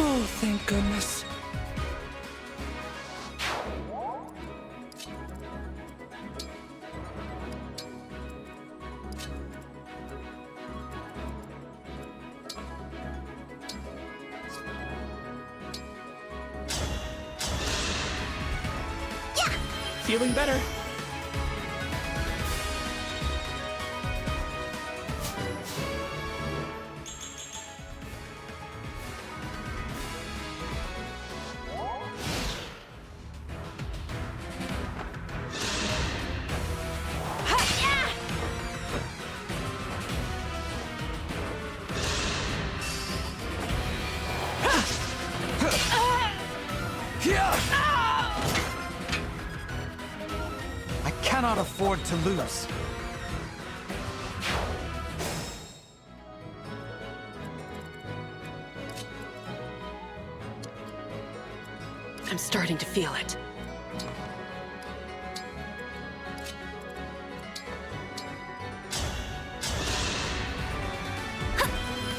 Oh, thank goodness. Feeling better. cannot afford to lose. I'm starting to feel it.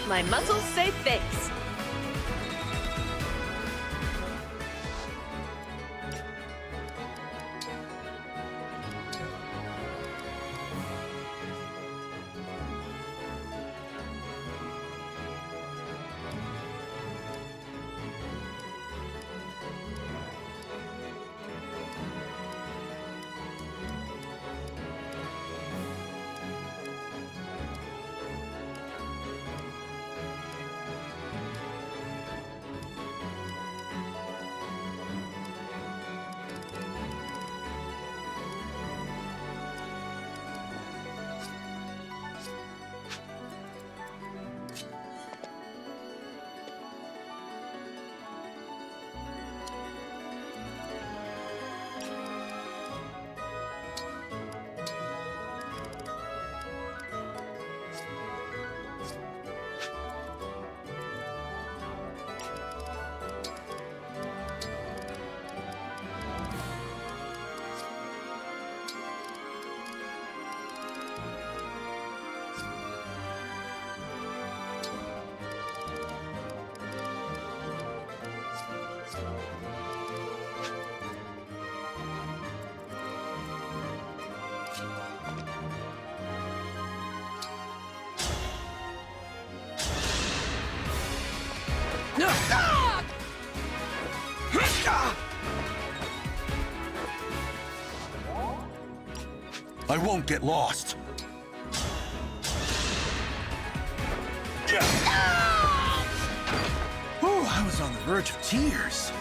My muscles say thanks. I won't get lost. Whew, I was on the verge of tears.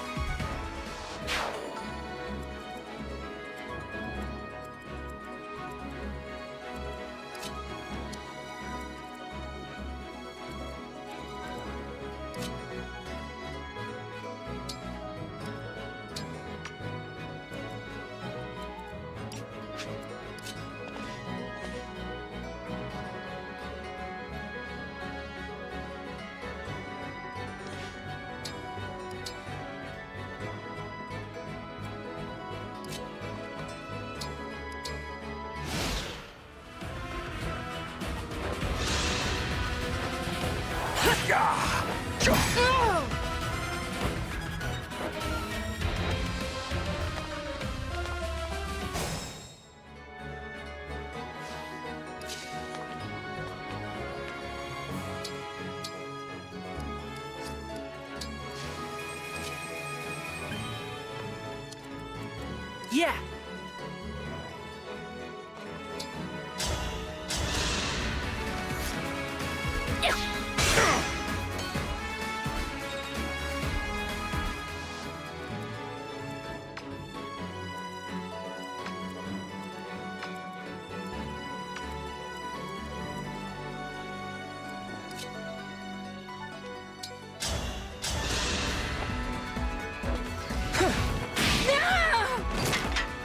Yeah!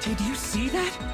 Did you see that?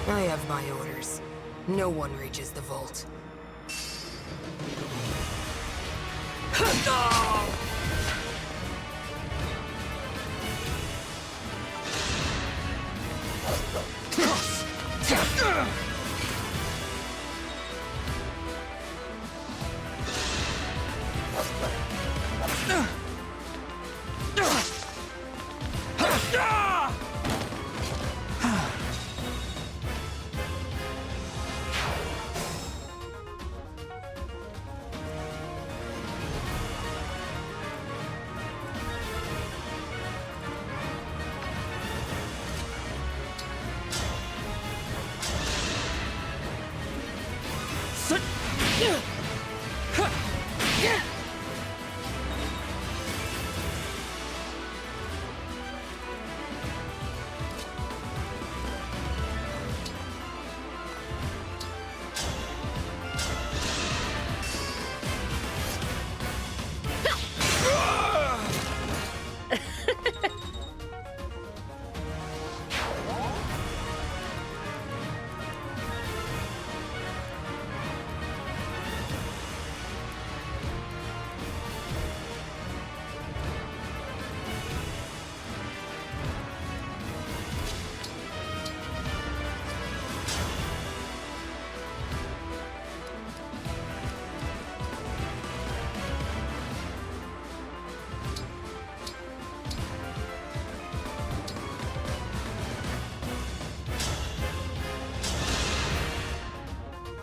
I have my orders. No one reaches the vault.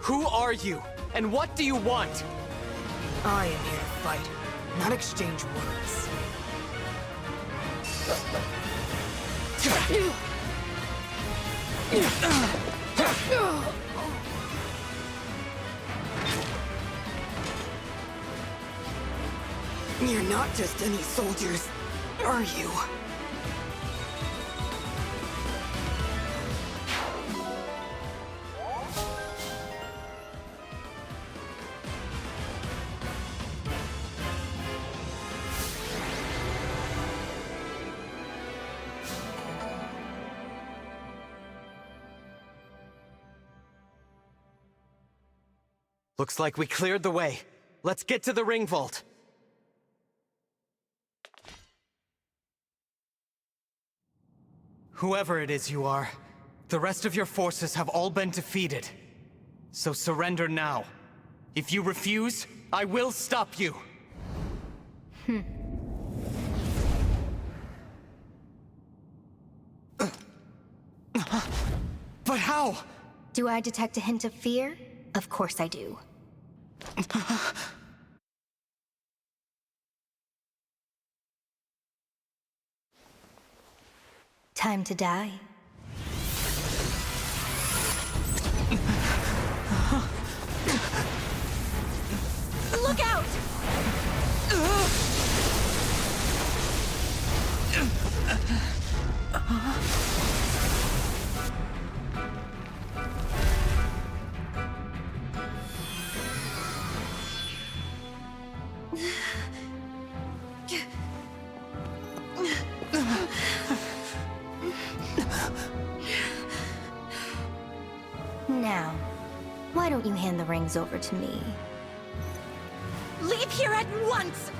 Who are you? And what do you want? I am here to fight, not exchange words. You're not just any soldiers, are you? Looks like we cleared the way. Let's get to the ring vault. Whoever it is you are, the rest of your forces have all been defeated. So surrender now. If you refuse, I will stop you. But how? Do I detect a hint of fear? Of course I do. Time to die. Look out! Now, why don't you hand the rings over to me? Leave here at once!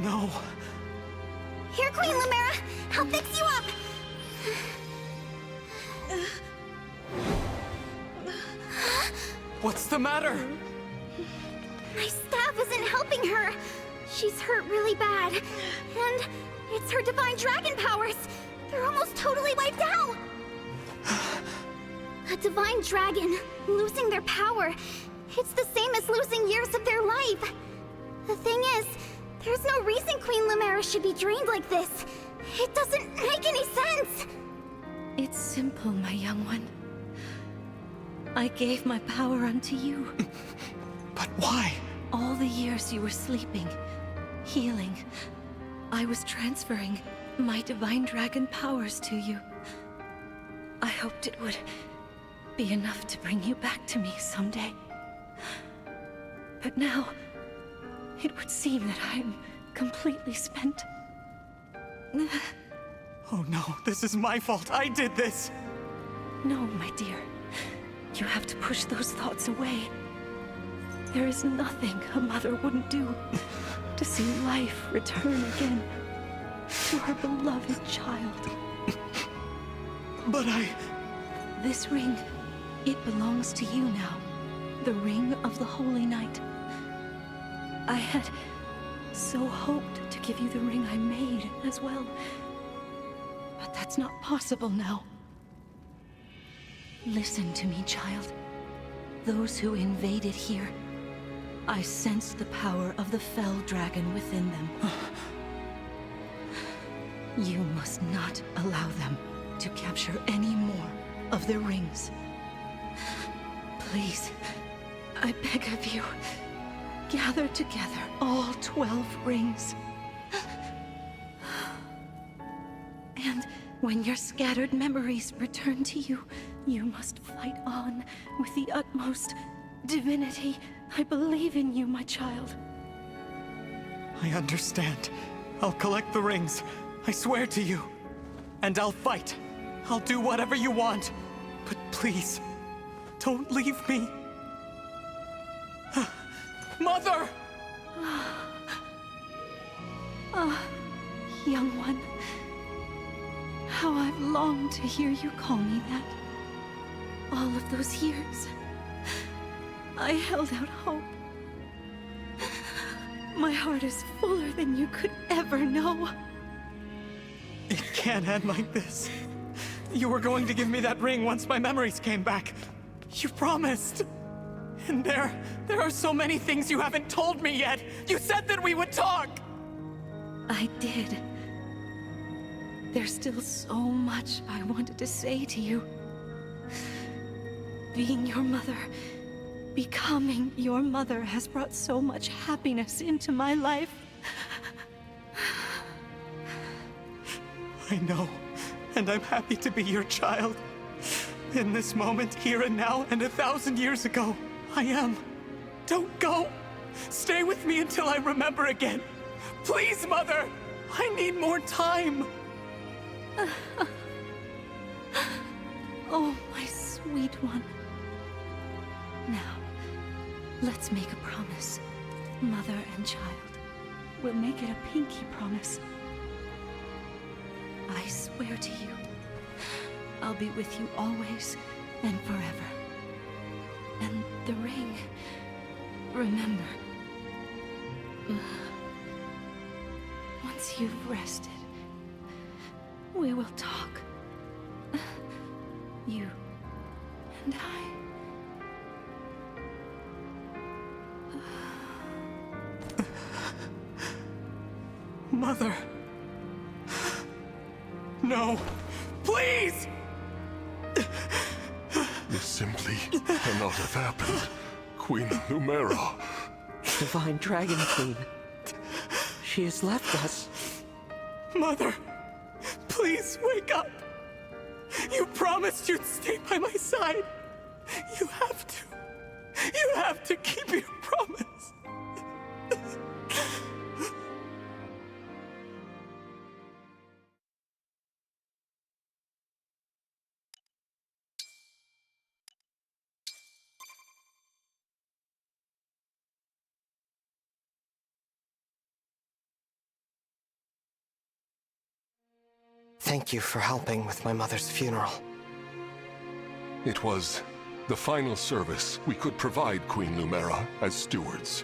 No. Here, Queen Lumera! I'll fix you up! What's the matter? My staff isn't helping her. She's hurt really bad. And it's her divine dragon powers. They're almost totally wiped out. A divine dragon, losing their power. It's the same as losing years of their life. The thing is, there's no reason Queen Lumera should be drained like this. It doesn't make any sense! It's simple, my young one. I gave my power unto you. But why? All the years you were sleeping, healing, I was transferring my divine dragon powers to you. I hoped it would be enough to bring you back to me someday. But now, it would seem that I am completely spent. Oh no, this is my fault. I did this. No, my dear. You have to push those thoughts away. There is nothing a mother wouldn't do to see life return again to her beloved child. But This ring, it belongs to you now. The ring of the Holy Night. I had so hoped to give you the ring I made as well. But that's not possible now. Listen to me, child. Those who invaded here, I sensed the power of the fell dragon within them. You must not allow them to capture any more of the rings. Please, I beg of you, gather together all 12 rings. And when your scattered memories return to you, you must fight on with the utmost divinity. I believe in you, my child. I understand. I'll collect the rings. I swear to you. And I'll fight. I'll do whatever you want. But please, don't leave me. Mother! Young one. How I've longed to hear you call me that. All of those years, I held out hope. My heart is fuller than you could ever know. It can't end like this. You were going to give me that ring once my memories came back. You promised. And there are so many things you haven't told me yet. You said that we would talk. I did. There's still so much I wanted to say to you. Being your mother, becoming your mother has brought so much happiness into my life. I know, and I'm happy to be your child. In this moment, here and now, and 1,000 years ago, I am. Don't go! Stay with me until I remember again. Please, Mother! I need more time! Oh, my sweet one. Now, let's make a promise. Mother and child. We'll make it a pinky promise. I swear to you, I'll be with you always and forever. And the ring, remember. Once you've rested, we will talk. You and I. Mother. No. Please! This simply cannot have happened. Queen Lumera. Divine Dragon Queen. She has left us. Mother, please wake up. You promised you'd stay by my side. You have to. You have to keep your promise. Thank you for helping with my mother's funeral. It was the final service we could provide Queen Lumera as stewards.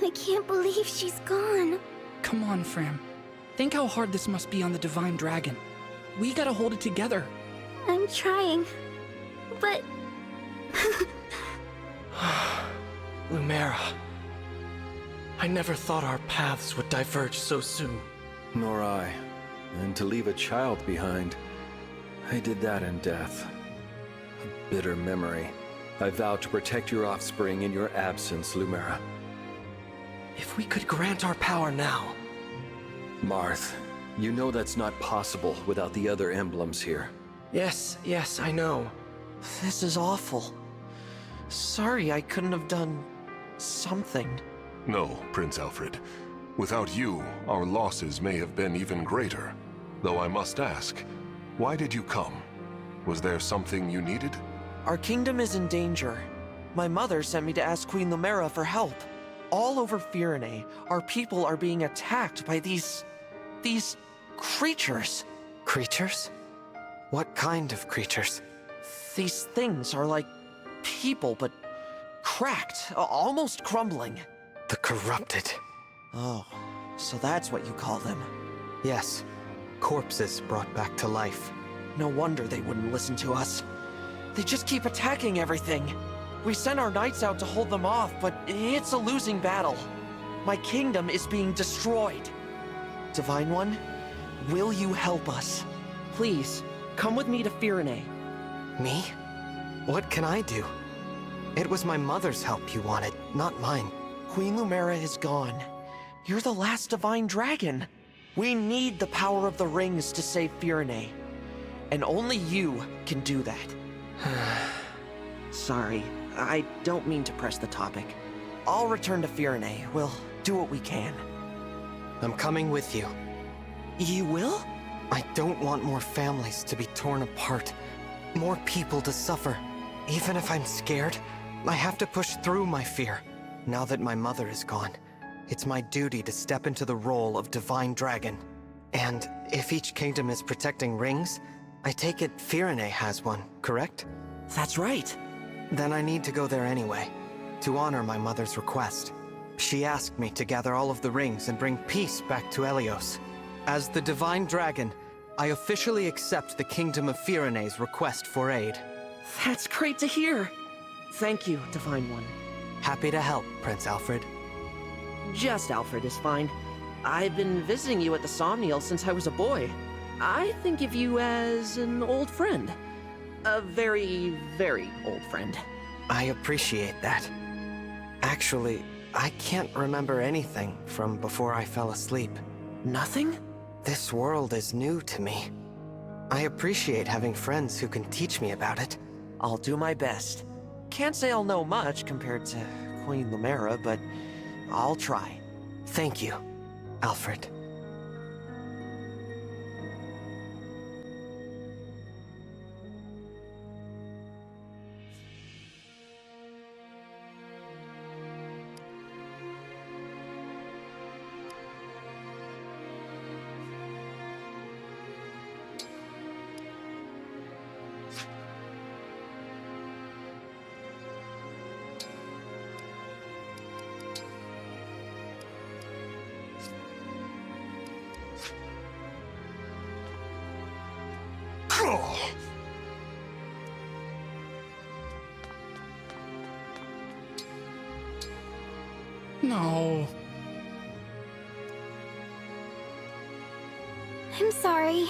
I can't believe she's gone. Come on, Fram. Think how hard this must be on the Divine Dragon. We gotta hold it together. I'm trying, but... Lumera. I never thought our paths would diverge so soon. Nor I. And to leave a child behind, I did that in death. A bitter memory. I vow to protect your offspring in your absence, Lumera. If we could grant our power now. Marth, you know that's not possible without the other emblems here. Yes, I know. This is awful. Sorry I couldn't have done something. No, Prince Alfred. Without you, our losses may have been even greater. Though I must ask, why did you come? Was there something you needed? Our kingdom is in danger. My mother sent me to ask Queen Lumera for help. All over Firene, our people are being attacked by these creatures. Creatures? What kind of creatures? These things are like people, but cracked, almost crumbling. The corrupted. Oh, so that's what you call them. Yes. Corpses brought back to life. No wonder they wouldn't listen to us. They just keep attacking everything. We sent our knights out to hold them off, but it's a losing battle. My kingdom is being destroyed. Divine One, will you help us? Please, come with me to Firene. Me? What can I do? It was my mother's help you wanted, not mine. Queen Lumera is gone. You're the last divine dragon. We need the power of the rings to save Firene. And only you can do that. Sorry, I don't mean to press the topic. I'll return to Firene. We'll do what we can. I'm coming with you. You will? I don't want more families to be torn apart. More people to suffer. Even if I'm scared, I have to push through my fear. Now that my mother is gone, it's my duty to step into the role of Divine Dragon. And if each kingdom is protecting rings, I take it Firene has one, correct? That's right. Then I need to go there anyway, to honor my mother's request. She asked me to gather all of the rings and bring peace back to Helios. As the Divine Dragon, I officially accept the Kingdom of Firene's request for aid. That's great to hear. Thank you, Divine One. Happy to help, Prince Alfred. Just Alfred is fine. I've been visiting you at the Somniel since I was a boy. I think of you as an old friend. A very, very old friend. I appreciate that. Actually, I can't remember anything from before I fell asleep. Nothing? This world is new to me. I appreciate having friends who can teach me about it. I'll do my best. Can't say I'll know much compared to Queen Lumera, but I'll try. Thank you, Alfred. No. I'm sorry.